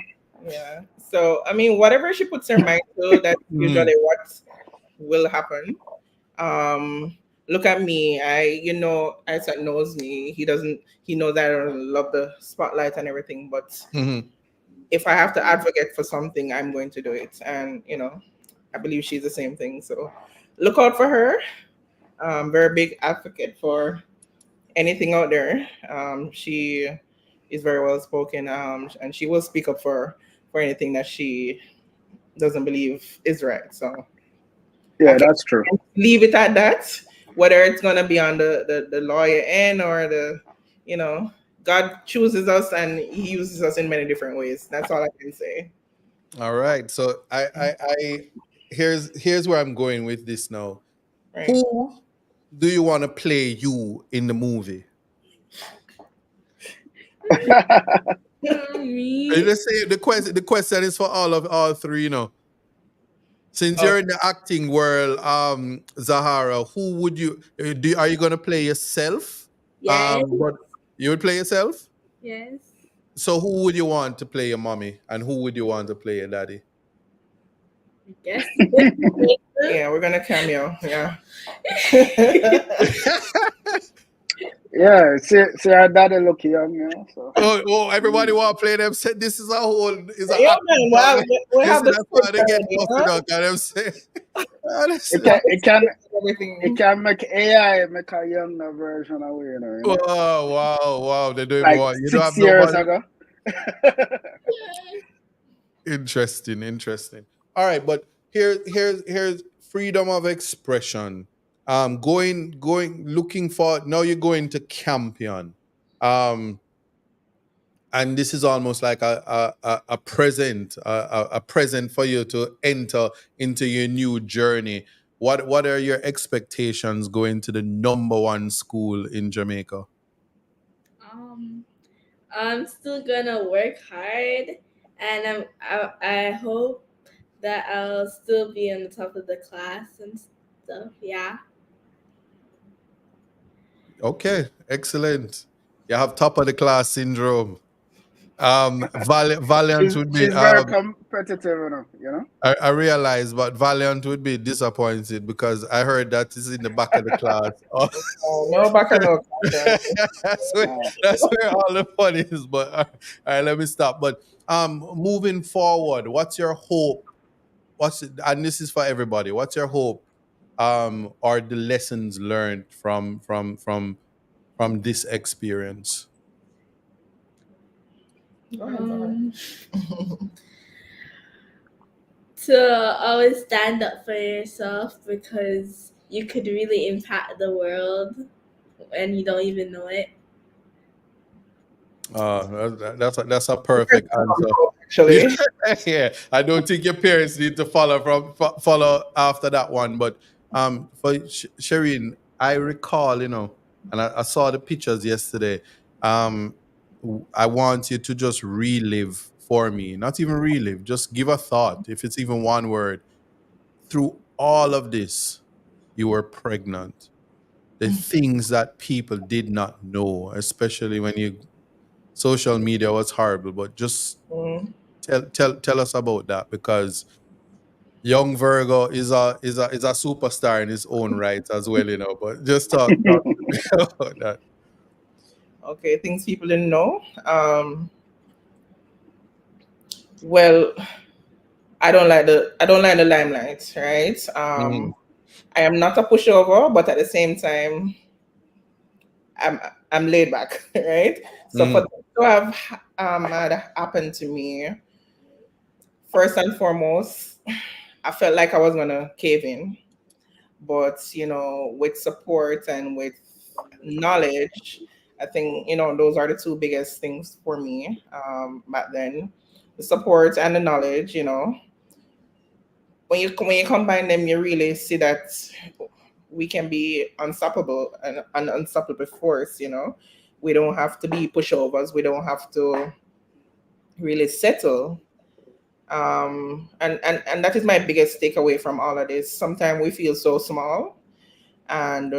Yeah. So I mean, whatever she puts her mind to, that's Mm. usually what will happen. Look at me. Isaac knows me. He knows I don't love the spotlight and everything, but Mhm. if I have to advocate for something, I'm going to do it. And I believe she's the same thing. So look out for her. Very big advocate for anything out there. She is very well spoken, and she will speak up for anything that she doesn't believe is right. So I Yeah, can that's true. leave it at that. Whether it's gonna be on the lawyer end or God chooses us and He uses us in many different ways. That's all I can say. All right. So I here's where I'm going with this now. Right. Who do you want to play you in the movie? Me. Let's say the question is for all three, Since Oh, you're in the acting world, Zahara, who would you are you gonna play yourself? Yes. But you would play yourself? Yes. So who would you want to play your mommy, and who would you want to play your daddy? I guess. Yeah, we're gonna cameo. Yeah. Yeah, see our daddy look young, so. Everybody want to play them. Say this is a whole is a Yeah, acting man. song. Well, we You have see the that's script why they get already, busted huh? out. Can them say? It We can have the it can script and it everything. can make AI make a younger version of you know, Oh wow! They don't even like want. You don't have 6 years nobody. ago. Interesting. All right, but here's freedom of expression. Looking for now. You're going to Campion. Um, and this is almost like a present, a present for you to enter into your new journey. What are your expectations going to the number one school in Jamaica? Um, I'm still gonna work hard, and I hope that I'll still be on the top of the class and stuff. Yeah. Okay, excellent. You have top of the class syndrome. Valiant would be She's very competitive, I realize, but Valiant would be disappointed because I heard that is in the back of the class. Oh, No back and no crack, right? that's where Uh, that's where all the fun is. But all right, let me stop. But moving forward, what's your hope? And this is for everybody. What's your hope? Or the lessons learned from this experience? Go ahead, Zara. To always stand up for yourself because you could really impact the world and you don't even know it. That's a perfect answer. Actually, Yeah, I don't think your parents need to follow after that one. But for Shireen, I recall, and I saw the pictures yesterday. I want you to just relive for me, not even relive, just give a thought, if it's even one word. Through all of this, you were pregnant. The things that people did not know, especially when social media was horrible, but just mm, tell us about that, because young Virgo is a superstar in his own right as well, But just talk to me about that. okay, things people didn't know. Well, I don't like the limelight, right? Mhm. I am not a pushover, but at the same time, I'm I'm laid back, right? So for Mhm. this to have had happened to me, first and foremost, I felt like I was gonna cave in, but with support and with knowledge, I think those are the two biggest things for me back then. The support and the knowledge, when you combine them, you really see that we can be unstoppable and an unstoppable force. We don't have to be pushovers. We don't have to really settle. And that is my biggest takeaway from all of this. Sometimes we feel so small, and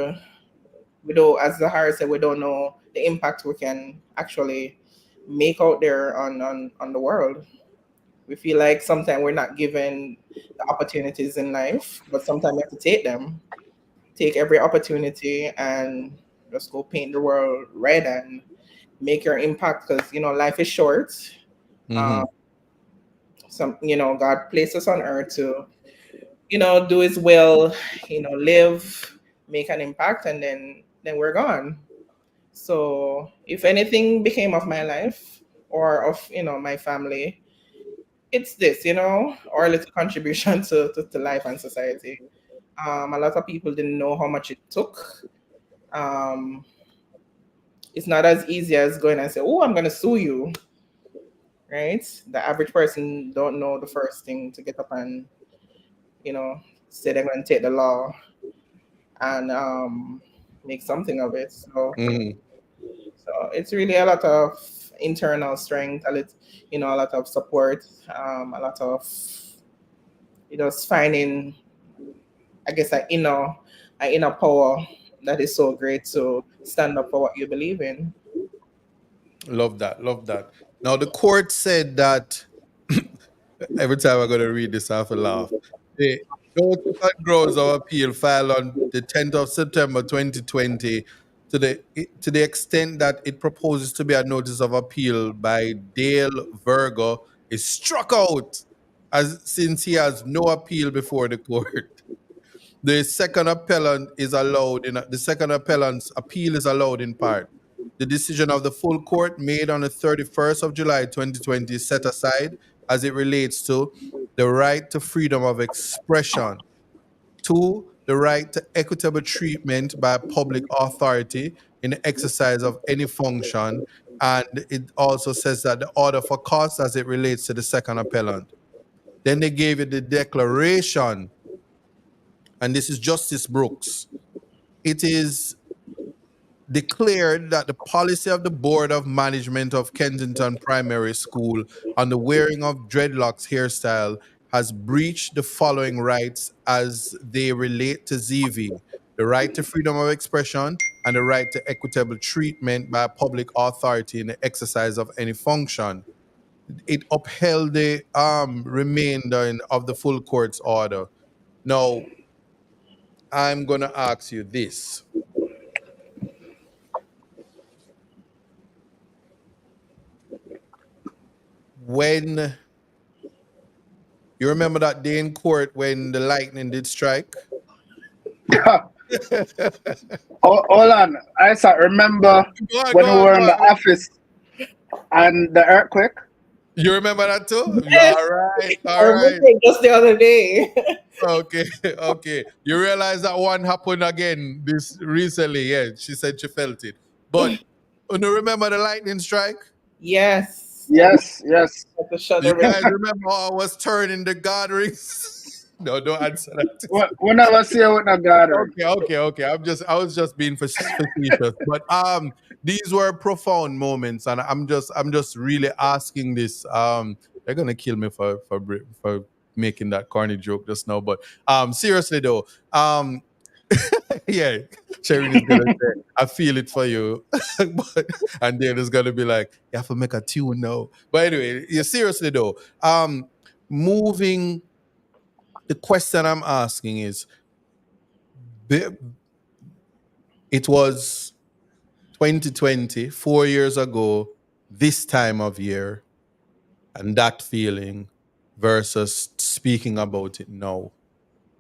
we don't, as Zahara said, we don't know the impact we can actually make out there on the world. We feel like sometimes we're not given the opportunities in life, but sometimes we have to take them, take every opportunity, and just go paint the world red and make your impact, because life is short. um, Mhm. God placed us on earth to do his will, live, make an impact, and then we're gone. So if anything became of my life or of my family, it's this, our little contribution to life and society. A lot of people didn't know how much it took. um, it's not as easy as going and say, oh, I'm going to sue you, right? The average person don't know the first thing to get up and you know say they're going to take the law and make something of it. Mhm. So it's really a lot of internal strength, a lot of support, a lot of finding, I guess, an inner power that is so great to stand up for what you believe in. Love that. Love that. Now, the court said that every time I'm going to read this, I have to laugh. The notice and grounds of appeal filed on the 10th of September 2020 to the extent that it proposes to be a notice of appeal by Dale Virgo is struck out as since he has no appeal before the court. The second appellant's appeal is allowed in part. The decision of the full court made on the 31st of July 2020 is set aside as it relates to the right to freedom of expression. Two, the right to equitable treatment by public authority in the exercise of any function. And it also says that the order for costs as it relates to the second appellant. Then they gave you the declaration, and this is Justice Brooks. It is declared that the policy of the Board of Management of Kensington Primary School on the wearing of dreadlocks hairstyle has breached the following rights as they relate to ZV: the right to freedom of expression and the right to equitable treatment by a public authority in the exercise of any function. It upheld the remainder of the full court's order. Now, I'm going to ask you this. When you remember that day in court when the lightning did strike? Hold on. I remember when we were in the office and the earthquake. You remember that too? Yes. All right. I All right. remember it just the other day. Okay. Okay. You realize that one happened again this recently. Yeah, she said she felt it. But you remember the lightning strike? Yes. Yes. You guys remember how I was turning the guard rings? No, don't answer that. We never see you with no gathering. Okay. I was just being facetious. But these were profound moments, and I'm just really asking this. They're gonna kill me for making that corny joke just now. But seriously though, yeah, Sharon is gonna say, I feel it for you. And then it's gonna be like, you have to make a tune now. But anyway, yeah, seriously though, moving, the question I'm asking is, it was 2020, 4 years ago, this time of year, and that feeling versus speaking about it now.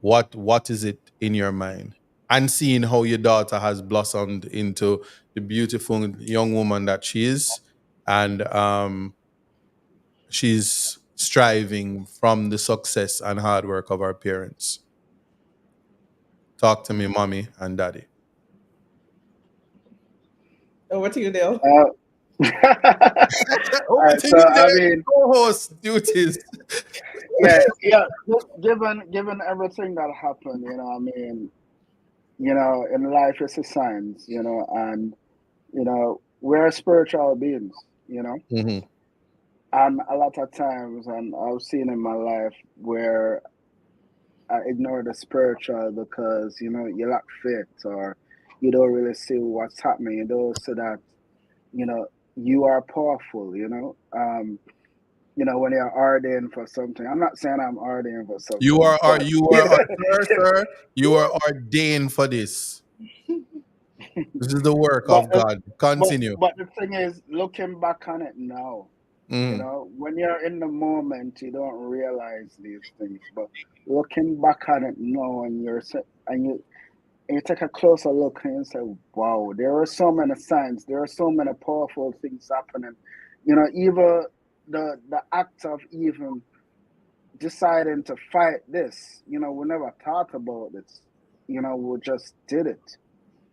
What is it in your mind? And seeing how your daughter has blossomed into the beautiful young woman that she is, and she's striving from the success and hard work of her parents. Talk to me, mommy and daddy. Over to you, Dale. Over to you, co-host duties. Yeah. Given everything that happened, in life it's a science, and we're spiritual beings, Mm-hmm. and a lot of times, and I've seen in my life where I ignore the spiritual because you lack faith, or you don't really see what's happening. You don't see that you are powerful. When you're ordained for something. I'm not saying I'm ordained for something. You are sir, you are ordained for this. This is the work of God. Continue. But the thing is, looking back on it now, when you're in the moment, you don't realize these things. But looking back on it now, and you take a closer look and you say, wow, there are so many signs, there are so many powerful things happening. Even the act of even deciding to fight this, we never thought about it. We just did it.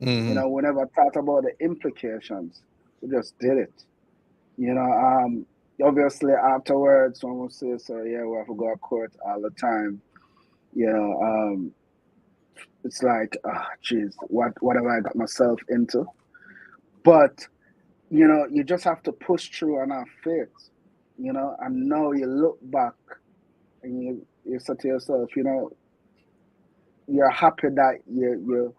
Mm-hmm. We never thought about the implications. We just did it. Obviously afterwards, when we say, so yeah, we have to go to court all the time. It's like, geez, what have I got myself into? But you just have to push through and have faith. And now you look back and you say to yourself, you're happy that you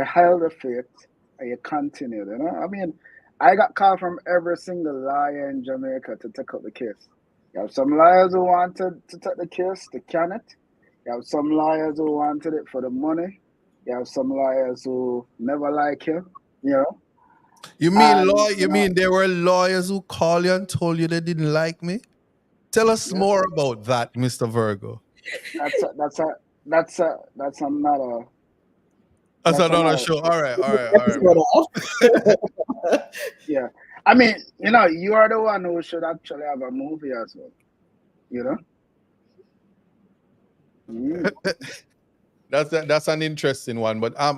held the faith and you continued. I got called from every single lawyer in Jamaica to take up the case. You have some lawyers who wanted to take the case, they can it. You have some lawyers who wanted it for the money. You have some lawyers who never like you, you know. You mean And You mean there were lawyers who called you and told you they didn't like me? Tell us yes, more about that, Mr. Virgo. that's a, that's a, that's another That's that's another another show. All right, Episode bro. off. yeah. I mean, you are the one who should actually have a movie as well. You know. Mm. That's an interesting one, but it's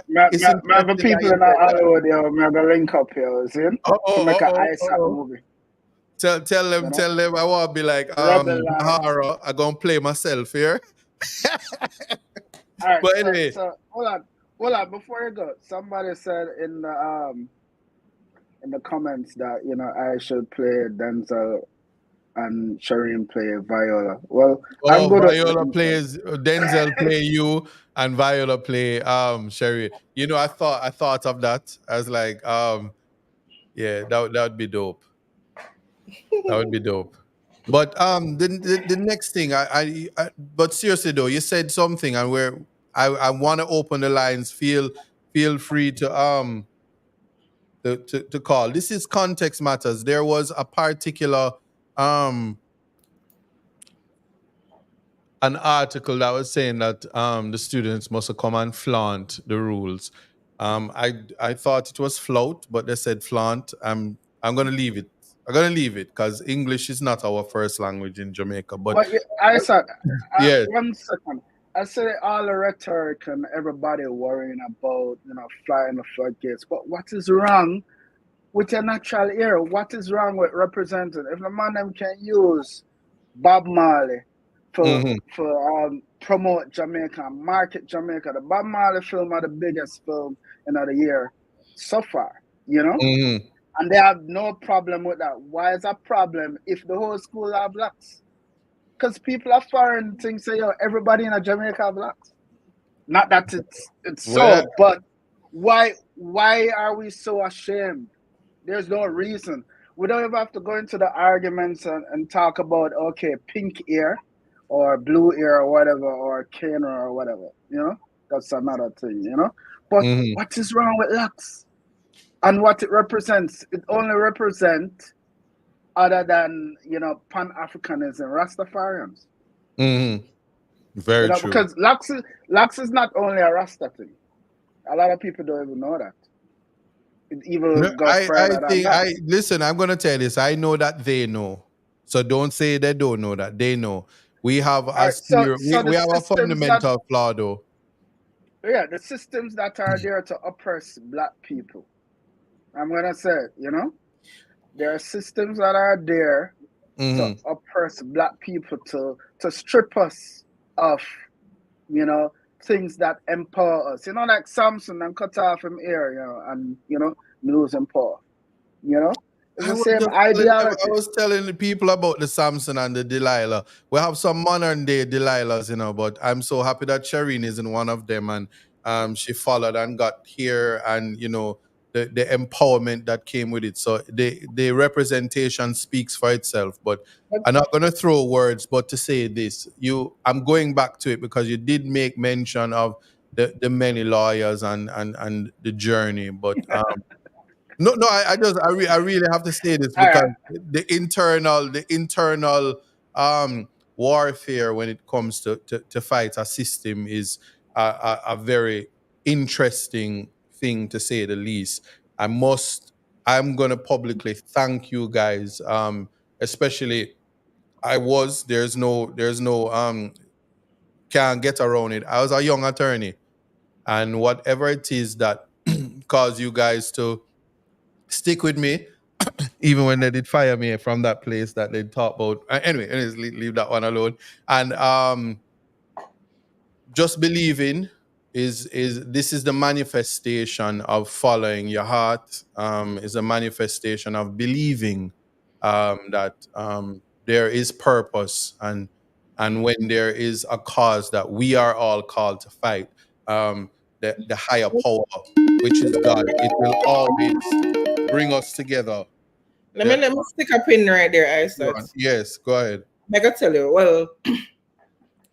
Me have the interesting that people you in know that. Hollywood, me have the link up here, see? To make a Isaac Oh. movie, you know. Tell them I want to be like Rebel Line. Mahara. I gonna play myself here. All right, But so anyway, so hold on. Before you go, somebody said in the comments that I should play Denzel and Shireen play Viola. Well, I'm oh, good with Viola Denzel. plays Denzel play you and Viola play Sherry. You know, I thought of that. I was like, yeah, that would be dope. That would be dope. But the next thing but seriously though, you said something and I want to open the lines. Feel free to call. This is context matters. There was a particular um an article that was saying that the students must come and flaunt the rules. I thought it was flout, but they said flaunt. I'm gonna leave it. I'm gonna leave it because English is not our first language in Jamaica. But But yeah, I said, yeah, 1 second. I said all the rhetoric and everybody worrying about flying the floodgates. But what is wrong with your natural ear? What is wrong with representing? If the man them can use Bob Marley for mhm, promote Jamaica, market Jamaica, the Bob Marley film are the biggest film in the year so far, mhm. and they have no problem with that. Why is a problem if the whole school are blacks? Because people are foreign things say, yo, everybody in a Jamaica are blacks. Not that it's Well, so, but why are we so ashamed? There's no reason. We don't even have to go into the arguments and talk about okay, pink ear or blue ear or whatever or cane or whatever. That's another thing. But mhm. what is wrong with locks and what it represents? It only represents other than Pan Africanism, Rastafarians. Very true. Because locks is not only a Rasta thing. A lot of people don't even know that. It No, even go I further than think that. I listen. I'm gonna tell you this. I know that they know, so don't say they don't know that they know. We have All a right, so we the have a systems that fundamental flaw though. the systems that are there to oppress black people. I'm gonna say it. There are systems that are there to Hmm. oppress black people to strip us of things that empower us. Like Samson and cut off him ear, and losing power. It's I the was same just telling them, I ideology. was telling the people about the Samson and the Delilah. We have some modern day Delilahs, but I'm so happy that Shireen isn't one of them. And she followed and got here, and the empowerment that came with it. So the representation speaks for itself. But I'm not gonna throw words, but to say this, I'm going back to it because you did make mention of the many lawyers and the journey. But no, no, I really have to say this All because right. the internal warfare when it comes to fight a system is a very interesting thing to say the least. I'm gonna publicly thank you guys, especially there's no can't get around it. I was a young attorney, and whatever it is that caused you guys to stick with me even when they did fire me from that place that they talked about. Anyway, anyways, leave that one alone. And just believing is this is the manifestation of following your heart. Is a manifestation of believing that there is purpose, and when there is a cause that we are all called to fight, the higher power, which is God, it will always bring us together. Let me stick a pin right there, I said. Yes, go ahead. I gotta tell you, well, I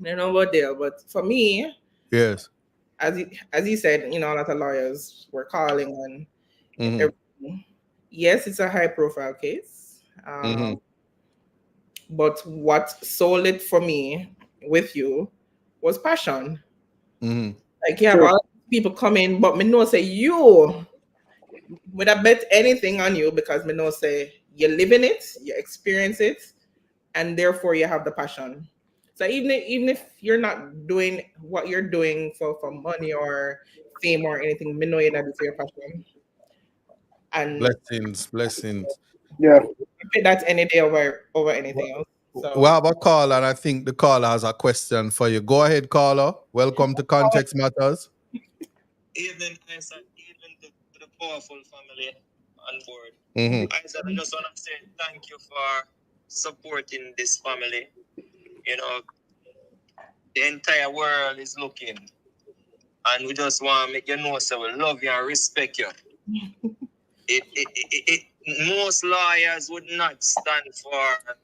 don't know about there, but for me, yes, as he said, a lot of lawyers were calling on everything. Yes, it's a high profile case. But what sold it for me with you was passion. Like you have all people come in, but me know say you would have bet anything on you because me know say you live in it, you experience it, and therefore you have the passion. So even if you're not doing what you're doing for money or fame or anything, me know you're not doing for your passion. And blessings. Yeah. that's any day over anything else. So We have a caller, and I think the caller has a question for you. Go ahead, caller. Welcome to Context Matters. Evening, Isaac. Evening to the powerful family on board. Isaac, I just want to say thank you for supporting this family. The entire world is looking, and we just want to make you know, so we love you and respect you. Most lawyers would not stand for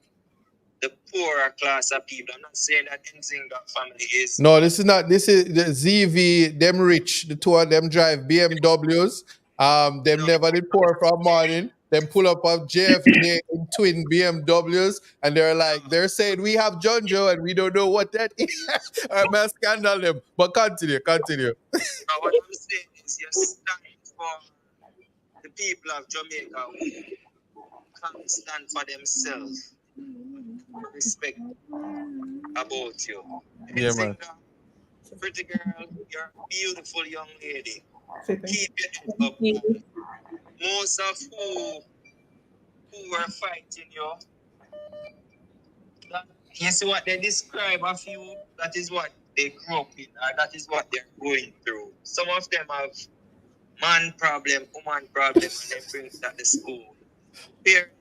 the poorer class of people. I'm not saying that Nzinga family is. No, this is not. This is the ZV. Them rich. The two of them drive BMWs. Them never did pour from morning. Them pull up of JFK in twin BMWs, and they're saying we have John Joe and we don't know what that is. I'm a scandal them. But continue. What I'm saying is you stand for the people of Jamaica who can't stand for themselves. Respect about you. Yeah, man. Pretty girl, you're a beautiful young lady. Keep your head up. Most of who were fighting you, you see what they describe of you, that is what they grew up in, or that is what they're going through. Some of them have man problem, woman problem, and they bring that to school. Parents,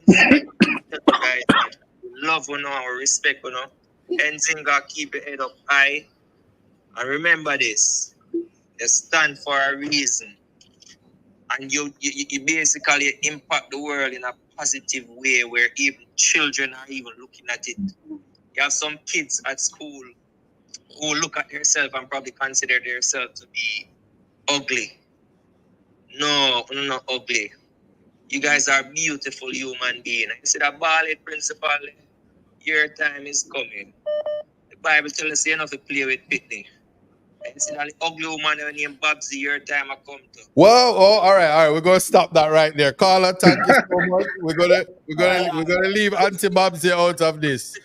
guys, love you know, respect you know. Nzinga, keep your head up high. And remember this, you stand for a reason. And you basically impact the world in a positive way where even children are even looking at it. You have some kids at school who look at themselves and probably consider themselves to be ugly. No, not ugly. You guys are beautiful human beings. You see that ballet principle, your time is coming. The Bible tells us you have to play with Pitney. You see that ugly woman named Babsy, your time I come to. Whoa! Oh, all right. We're gonna stop that right there, caller. Thank you so much. We're gonna leave Auntie Babsy out of this.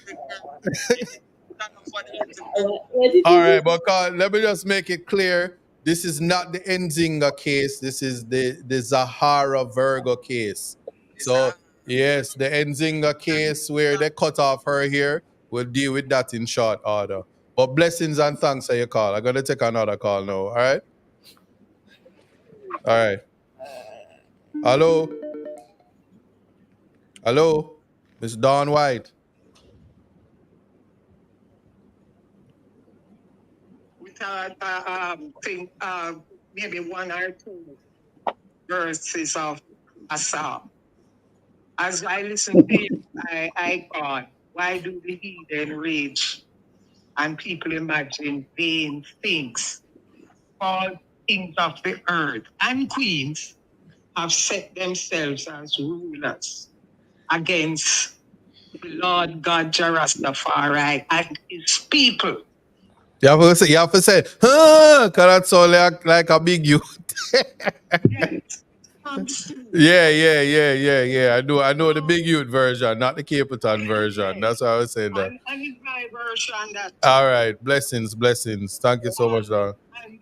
All right, but let me just make it clear. This is not the Nzinga case. This is the Zahara Virgo case. So yes, the Nzinga case where they cut off her hair. We'll deal with that in short order. But blessings and thanks for your call. I'm gonna take another call now. All right. All right. Hello, Miss Dawn White. We think maybe one or two verses of a psalm. As I listened to you, I thought, why do the heathen rage and people imagine vain things? All kings of the earth and queens have set themselves as rulers against the Lord God Jarastafari and his people. You have to say, huh? Because that sound like a big youth. Yeah. I know the big youth version, not the Capleton version. That's why I was saying that. And it's my version that. All right. Blessings. Thank you so much, Don. And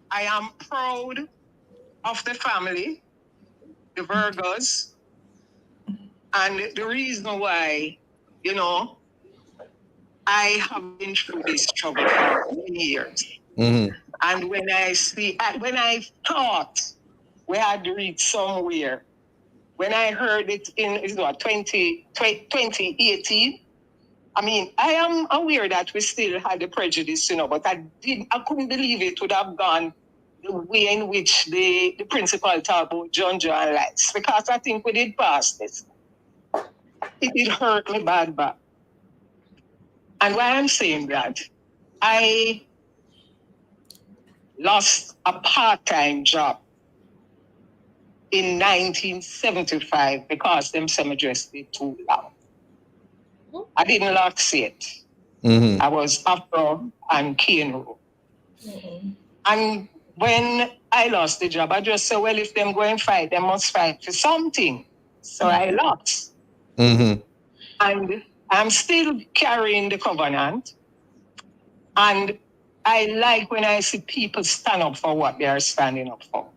I am proud of the family, the Virgos. And the reason why, I have been through this struggle for many years. And when I thought we had reached somewhere, when I heard it in 2018, I mean, I am aware that we still had the prejudice, but I couldn't believe it would have gone the way in which the principal talked about John lights, because I think we did pass this. It did hurt me bad. And why I'm saying that, I lost a part-time job in 1975 because them semi dressed it too long. I didn't lose it. I was Afro and Kano. And when I lost the job, I just said, well, if them go and fight, they must fight for something. So I lost. And I'm still carrying the covenant. And I like when I see people stand up for what they are standing up for.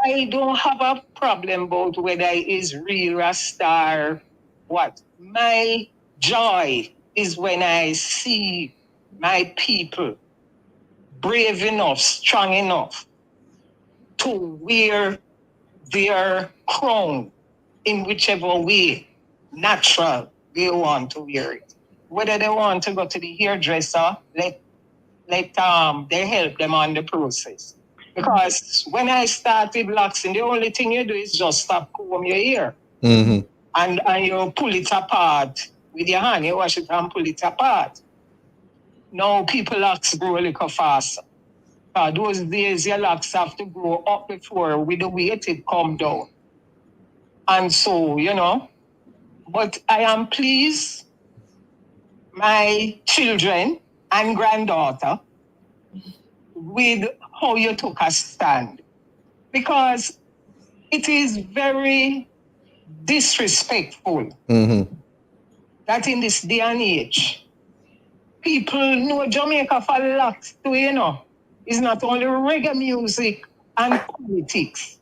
I don't have a problem about whether it is real Rasta or what. My joy is when I see my people brave enough, strong enough to wear their crown in whichever way natural they want to wear it. Whether they want to go to the hairdresser, let they help them on the process. Because when I started waxing, the only thing you do is just stop comb your hair. And you pull it apart with your hand. You wash it and pull it apart. Now people locks grow a little faster. Those days your locks have to grow up before with the weight it come down. And so, but I am pleased my children and granddaughter with how you took a stand. Because it is very disrespectful that in this day and age, people know Jamaica for lots too, It's not only reggae music and politics.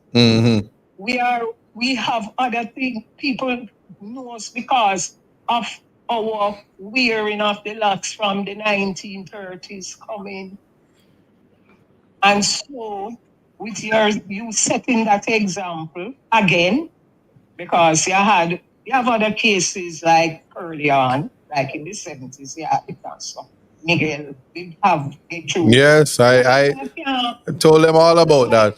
We have other things people know us because of our wearing of the locks from the 1930s coming. And so, with you setting that example again, because you have other cases like early on, like in the 70s, so Miguel did have a truth. Yes, I told them all about that.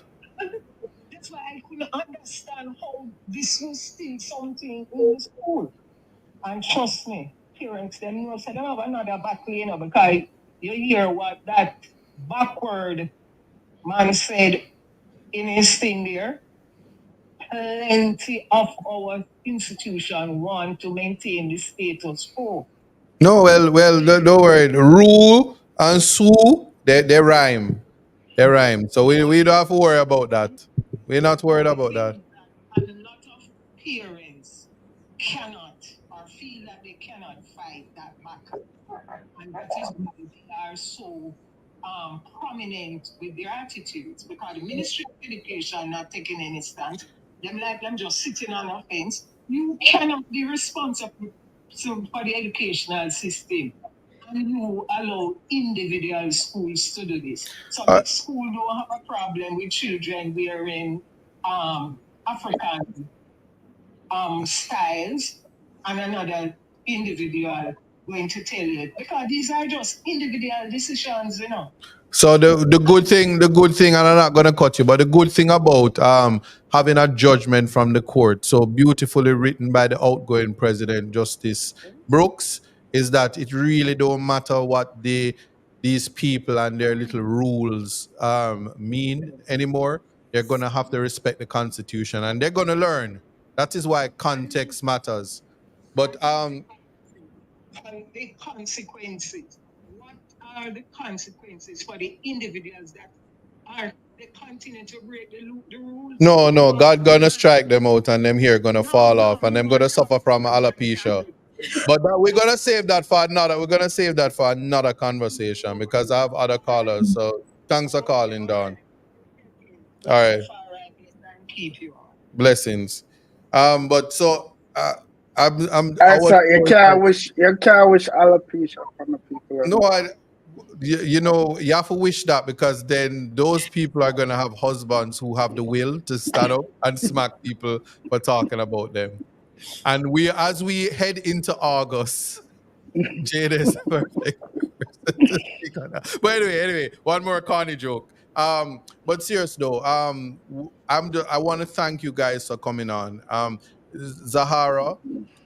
That's why I couldn't understand how this was still something in the school. And trust me, parents, them know, say they have another battle, because you hear what that backward man said in his thing there. Plenty of our institution want to maintain the status quo. No, well, don't worry. Rule and sue, they rhyme. They rhyme. So we don't have to worry about that. We're not worried about that. A lot of parents cannot or feel that they cannot fight that battle. And that is why they are so prominent with their attitudes, because the Ministry of Education not taking any stand. Them just sitting on a fence. You cannot be responsible for the educational system. And you allow individual schools to do this. So the school don't have a problem with children wearing African styles, and another individual going to tell you, because these are just individual decisions, So the good thing, and I'm not gonna cut you, but the good thing about having a judgment from the court, so beautifully written by the outgoing President Justice Brooks, is that it really don't matter what these people and their little rules mean anymore. They're gonna have to respect the Constitution, and they're gonna learn. That is why context matters. But and the consequences. What are the consequences for the individuals that they continue to break the rules? No, God gonna strike them out, and them here gonna fall off, and them gonna suffer from alopecia. But we're gonna save that for another. We're gonna save that for another conversation, because I have other callers. So thanks for calling, Don. All right. Blessings. But so I'm. So you can't wish alopecia from the people. No, you have to wish that, because then those people are gonna have husbands who have the will to stand up and smack people for talking about them. And as we head into August, Jade is perfect. But anyway, one more corny joke. But serious though, I want to thank you guys for coming on. Zahara,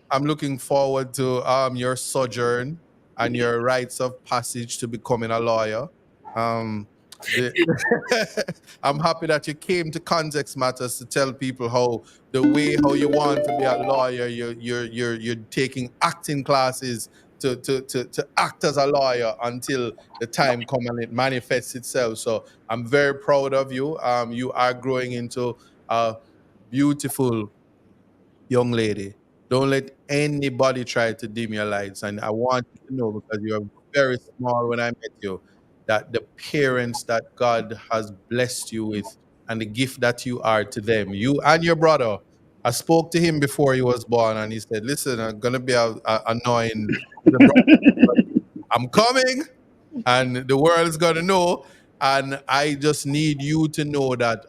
I'm looking forward to your sojourn and your rites of passage to becoming a lawyer. Um, the, I'm happy that you came to Context Matters to tell people how the way how you want to be a lawyer, you're taking acting classes to act as a lawyer until the time comes and it manifests itself. So I'm very proud of you. You are growing into a beautiful young lady. Don't let anybody try to dim your lights. And I want you to know, because you were very small when I met you, that the parents that God has blessed you with and the gift that you are to them, you and your brother. I spoke to him before he was born, and he said, "Listen, I'm gonna be annoying the brother. I'm coming, and the world's gonna know. And I just need you to know that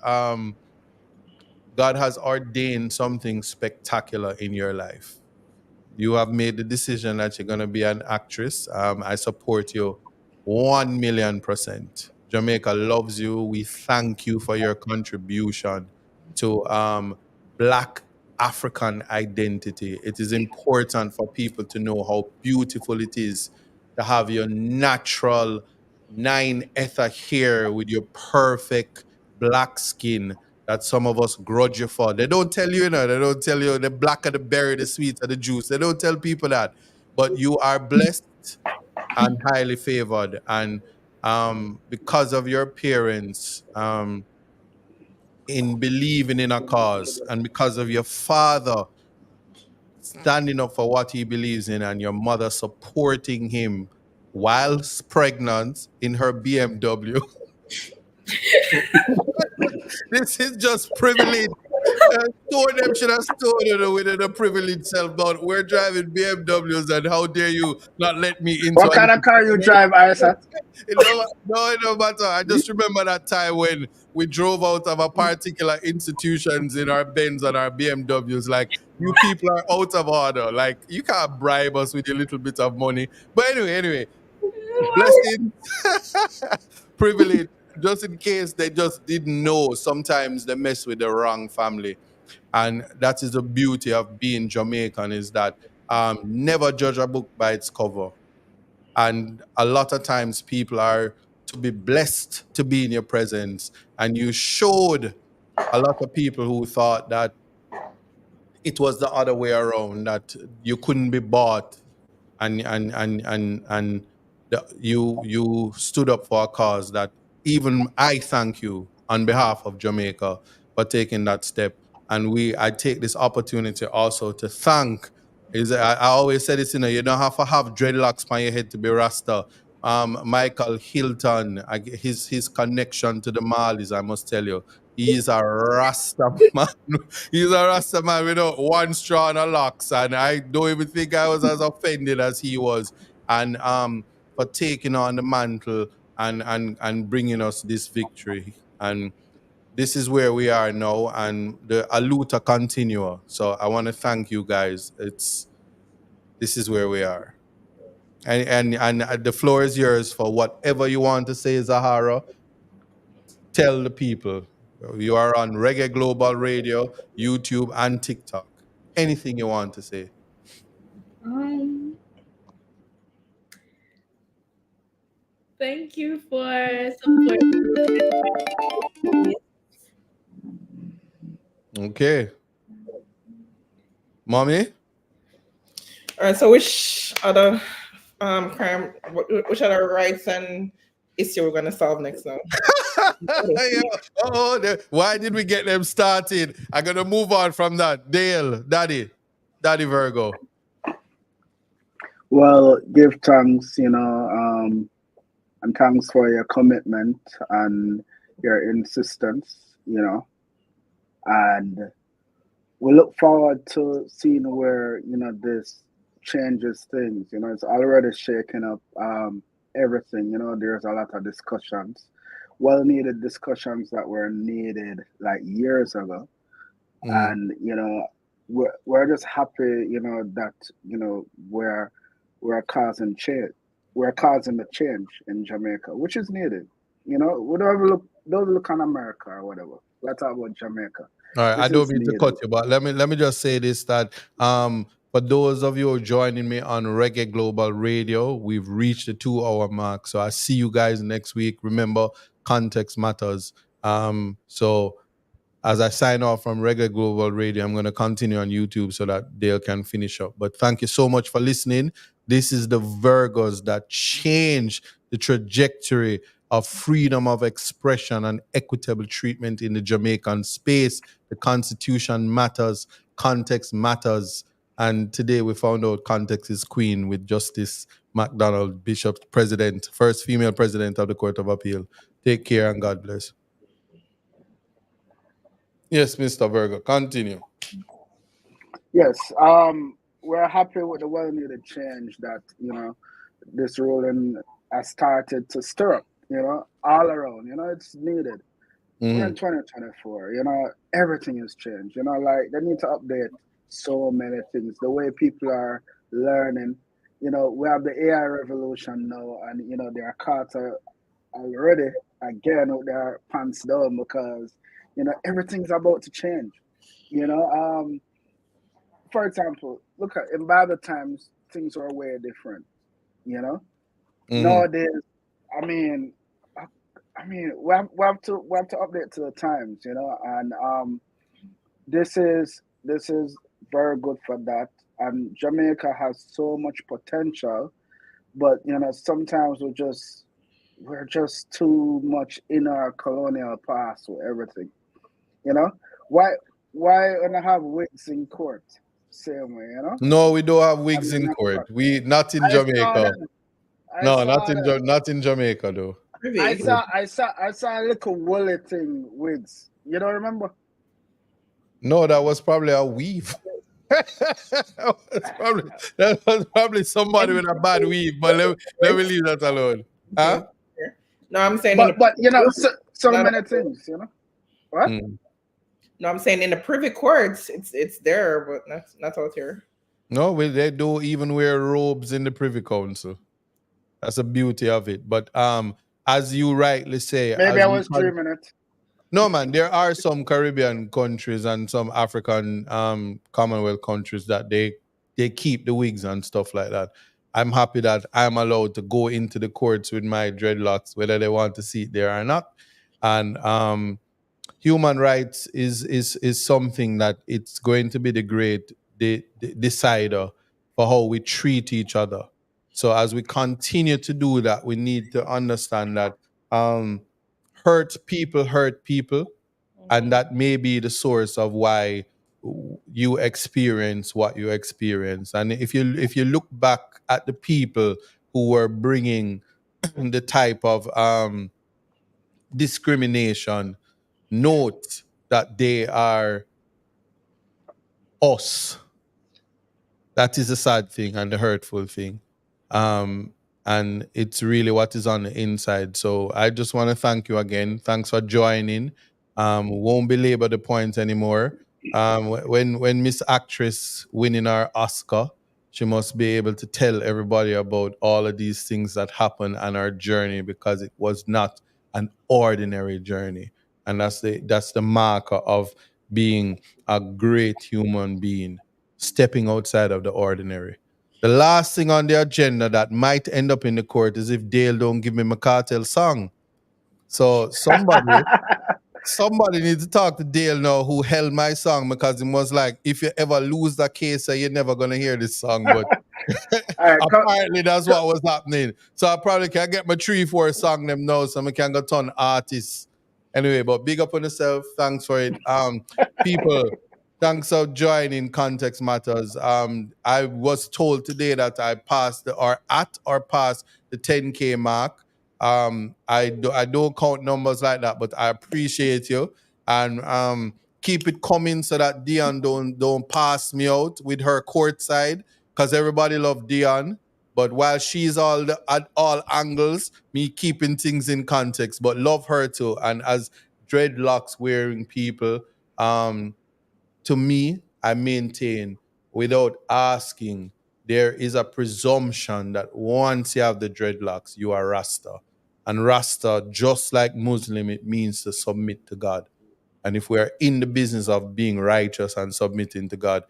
God has ordained something spectacular in your life. You have made the decision that you're going to be an actress. I support you 1,000,000%. Jamaica loves you. We thank you for your contribution to Black African identity. It is important for people to know how beautiful it is to have your natural 9 ether hair with your perfect black skin that some of us grudge you for. They don't tell you, they don't tell you the blacker the berry, the sweeter the juice. They don't tell people that. But you are blessed and highly favored. And because of your parents in believing in a cause, and because of your father standing up for what he believes in, and your mother supporting him whilst pregnant in her BMW, this is just privilege. Store them should have stored it with the privileged self. But we're driving BMWs, and how dare you not let me into What a kind of car you drive, Isaac? no matter. I just remember that time when we drove out of a particular institutions in our Benz and our BMWs. Like, you people are out of order. Like, you can't bribe us with a little bit of money. But anyway, blessing, privilege. Just in case they just didn't know, sometimes they mess with the wrong family. And that is the beauty of being Jamaican, is that never judge a book by its cover. And a lot of times people are to be blessed to be in your presence. And you showed a lot of people who thought that it was the other way around, that you couldn't be bought, and you stood up for a cause that even I thank you on behalf of Jamaica for taking that step. And I take this opportunity also to thank, I always say this, you don't have to have dreadlocks on your head to be Rasta. Michael Hilton, his connection to the Malis, I must tell you, he's a Rasta man. He's a Rasta man without one straw and a locks, and I don't even think I was as offended as he was. And for taking on the mantle and bringing us this victory. And this is where we are now, and the aluta continua. So I want to thank you guys. This is where we are. And the floor is yours for whatever you want to say, Zahara. Tell the people. You are on Reggae Global Radio, YouTube, and TikTok. Anything you want to say. Thank you for supporting. Okay. Mommy? All right. So which other crime, which other rights and issue we're gonna solve next now? Why did we get them started? I'm going to move on from that. Dale, Daddy Virgo. Well, give thanks, and thanks for your commitment and your insistence, and we look forward to seeing where, this changes things. It's already shaking up everything. There's a lot of discussions, well needed discussions that were needed like years ago. And, we're just happy, that, we're causing change. We're causing the change in Jamaica, which is needed. We don't don't look on America or whatever. Let's talk about Jamaica. All right, I This don't is mean to needed. cut you, but let me just say this, that for those of you who are joining me on Reggae Global Radio, we've reached the 2 hour mark. So I see you guys next week. Remember, context matters. So as I sign off from Reggae Global Radio, I'm going to continue on YouTube so that Dale can finish up. But thank you so much for listening. This is the Virgos that change the trajectory of freedom of expression and equitable treatment in the Jamaican space. The Constitution matters, context matters. And today we found out context is queen with Justice MacDonald, Bishop, president, first female president of the Court of Appeal. Take care and God bless. Yes, Mr. Virgo, continue. Yes, we're happy with the well-needed change that this ruling has started to stir up. All around. It's needed. We're in 2024. Everything has changed. Like they need to update so many things. The way people are learning. We have the AI revolution now, and they're caught already again with their pants down because everything's about to change. For example, look at in Bible times things were way different. Nowadays, I mean, we have to update to the times, and this is very good for that. And Jamaica has so much potential, but sometimes we're just too much in our colonial past with everything. Why don't I have wigs in court? Same way, No, we don't have wigs in court. We not in Jamaica. No, not in Jamaica though. I saw a little woolly thing wigs. You don't remember? No, that was probably a weave. that was probably somebody with a bad weave, but let me leave that alone. Huh? No, I'm saying but so many things, What? No, I'm saying in the privy courts, it's there, but not out here. No, they do even wear robes in the Privy Council. That's the beauty of it. But as you rightly say, maybe I was dreaming it. No, man, there are some Caribbean countries and some African Commonwealth countries that they keep the wigs and stuff like that. I'm happy that I'm allowed to go into the courts with my dreadlocks, whether they want to see it there or not. And human rights is something that it's going to be the great decider for how we treat each other. So as we continue to do that, we need to understand that hurt people, and that may be the source of why you experience what you experience. And if you look back at the people who were bringing the type of discrimination, note that they are us. That is the sad thing and the hurtful thing. And it's really what is on the inside. So I just want to thank you again. Thanks for joining. Won't belabor the point anymore. When Miss Actress winning our Oscar, she must be able to tell everybody about all of these things that happened on our journey, because it was not an ordinary journey. And that's the marker of being a great human being, stepping outside of the ordinary. The last thing on the agenda that might end up in the court is if Dale don't give me my cartel song. So somebody needs to talk to Dale now, who held my song, because it was like, if you ever lose that case, you're never going to hear this song. But apparently that's what was happening. So I probably can get my 3-4 song them now, so I can go turn artists. Anyway, but big up on yourself. Thanks for it. People, thanks for joining Context Matters. I was told today that I passed the 10K mark. I don't count numbers like that, but I appreciate you, and keep it coming so that Dion don't pass me out with her court side, because everybody love Dion. But while she's at all angles, me keeping things in context, but love her too. And as dreadlocks wearing people, to me, I maintain, without asking, there is a presumption that once you have the dreadlocks, you are Rasta. And Rasta, just like Muslim, it means to submit to God. And if we are in the business of being righteous and submitting to God,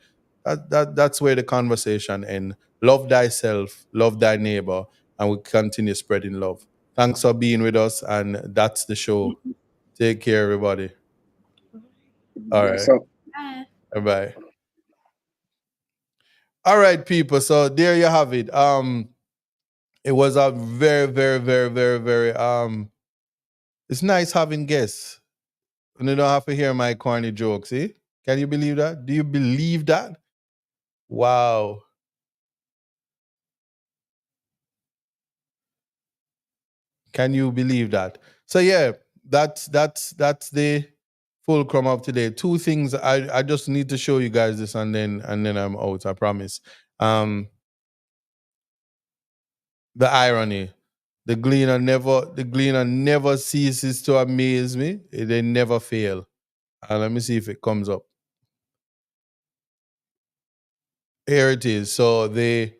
that's where the conversation ends. Love thyself, love thy neighbor, and we continue spreading love. Thanks for being with us, and that's the show. Take care, everybody. All right. So Bye-bye. All right, people. So there you have it. It was a very, very, very, very, very it's nice having guests. And you don't have to hear my corny jokes, eh? Can you believe that? Do you believe that? Wow. Can you believe that? So yeah, that's the fulcrum of today. Two things I just need to show you guys this, and then I'm out, I promise. The irony. The gleaner never ceases to amaze me. They never fail. Let me see if it comes up. Here it is. So the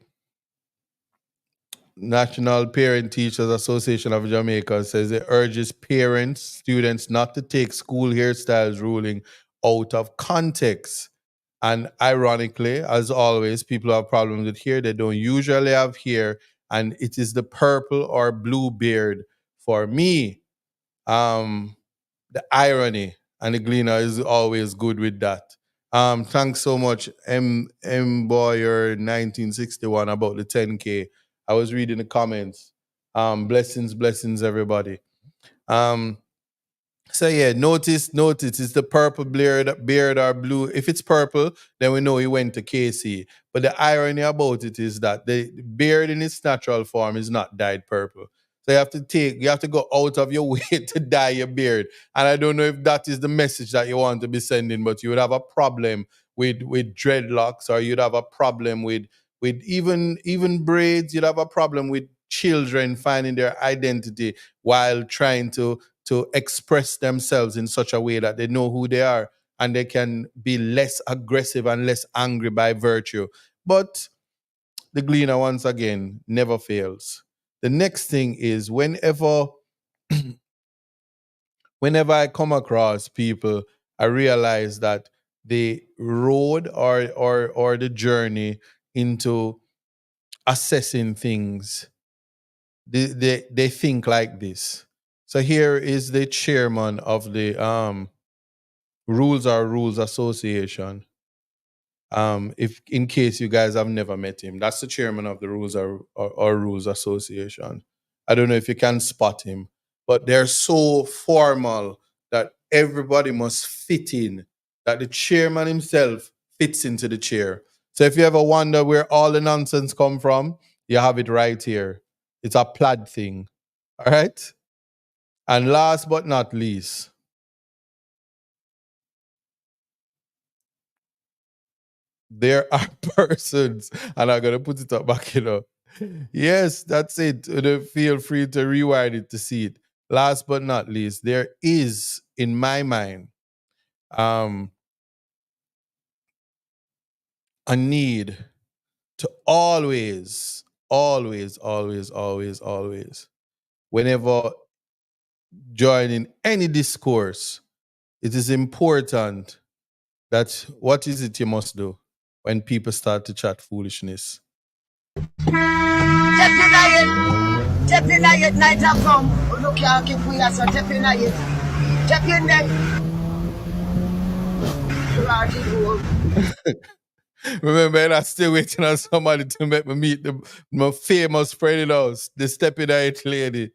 National Parent Teachers Association of Jamaica says it urges parents, students not to take school hairstyles ruling out of context. And ironically, as always, people have problems with hair. They don't usually have hair, and it is the purple or blue beard for me. The irony, and the gleaner is always good with that. Thanks so much, Boyer 1961 about the 10K. I was reading the comments. Blessings, everybody. So yeah, notice, it's the purple beard or blue. If it's purple, then we know he went to KC. But the irony about it is that the beard in its natural form is not dyed purple. So you have to go out of your way to dye your beard. And I don't know if that is the message that you want to be sending, but you would have a problem with dreadlocks, or you'd have a problem with even braids. You'd have a problem with children finding their identity while trying to express themselves in such a way that they know who they are and they can be less aggressive and less angry by virtue. But the gleaner, once again, never fails. The next thing is whenever I come across people, I realize that the road or the journey into assessing things, they think like this. So here is the chairman of the Rules Association. If in case you guys have never met him, that's the chairman of the Rules Association. I don't know if you can spot him, but they're so formal that everybody must fit in, that the chairman himself fits into the chair. So if you ever wonder where all the nonsense come from, you have it right here. It's a plaid thing. All right? And last but not least, there are persons, and I'm gonna put it up back, Yes, that's it. Feel free to rewind it to see it. Last but not least, there is, in my mind, a need to always, whenever joining any discourse, it is important that what is it you must do when people start to chat foolishness? Night have come. Look here, keep we are so tapping at it. Tapping there. Remember, and I'm still waiting on somebody to make me meet my famous Freddie House, the stepping out lady.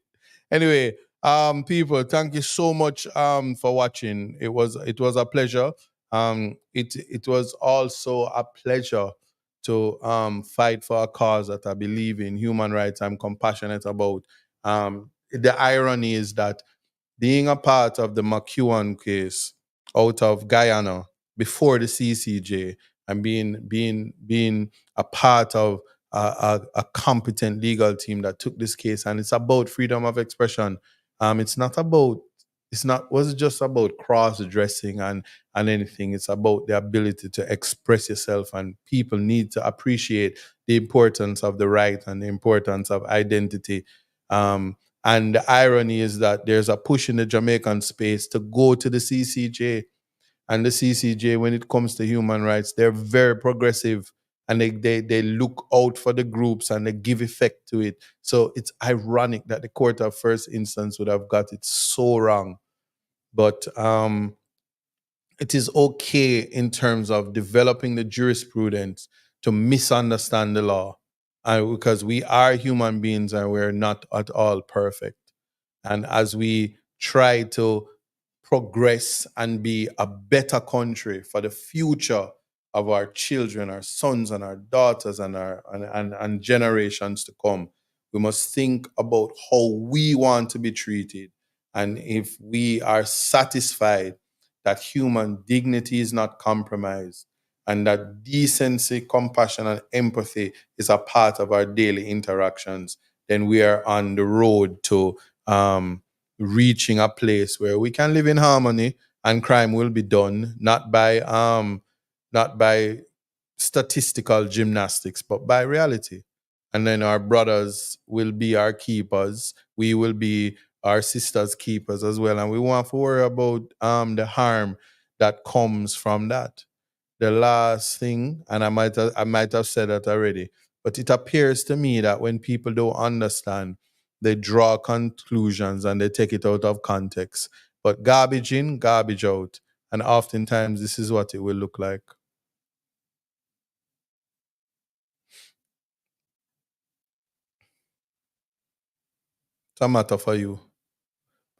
Anyway, people, thank you so much for watching. It was a pleasure. It was also a pleasure to fight for a cause that I believe in, human rights I'm compassionate about. The irony is that being a part of the McEwan case out of Guyana before the CCJ, and being a part of a competent legal team that took this case, and it's about freedom of expression. Wasn't just about cross dressing and anything. It's about the ability to express yourself, and people need to appreciate the importance of the right and the importance of identity. And the irony is that there's a push in the Jamaican space to go to the CCJ. And the CCJ, when it comes to human rights, they're very progressive, and they look out for the groups and they give effect to it. So it's ironic that the court of first instance would have got it so wrong. But it is okay in terms of developing the jurisprudence to misunderstand the law, because we are human beings and we're not at all perfect. And as we try to progress and be a better country for the future of our children, our sons and our daughters, and and generations to come, we must think about how we want to be treated. And if we are satisfied that human dignity is not compromised, and that decency, compassion, and empathy is a part of our daily interactions, then we are on the road to reaching a place where we can live in harmony, and crime will be done not by statistical gymnastics, but by reality. And then our brothers will be our keepers. We will be our sisters' keepers as well. And we won't have to worry about the harm that comes from that. The last thing, and I might have said that already, but it appears to me that when people don't understand, they draw conclusions and they take it out of context. But garbage in, garbage out. And oftentimes this is what it will look like. It's a matter for you.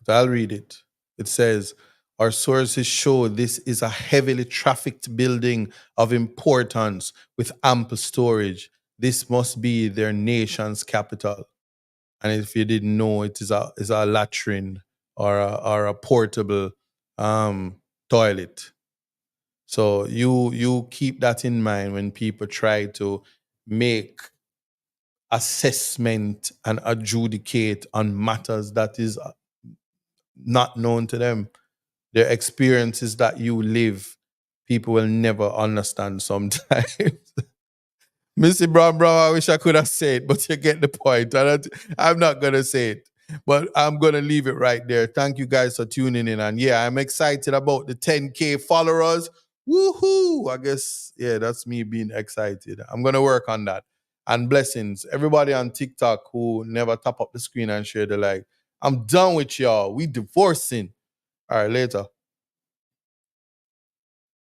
But I'll read it. It says, our sources show this is a heavily trafficked building of importance with ample storage. This must be their nation's capital. And if you didn't know, it is a latrine or a portable toilet. So you keep that in mind when people try to make assessment and adjudicate on matters that is not known to them. Their experiences that you live, people will never understand sometimes. Missy Brown Brown, I wish I could have said, but you get the point. I'm not going to say it, but I'm going to leave it right there. Thank you guys for tuning in. And yeah, I'm excited about the 10K followers. Woohoo! I guess, yeah, that's me being excited. I'm going to work on that. And blessings. Everybody on TikTok who never tap up the screen and share the like. I'm done with y'all. We divorcing. All right, later.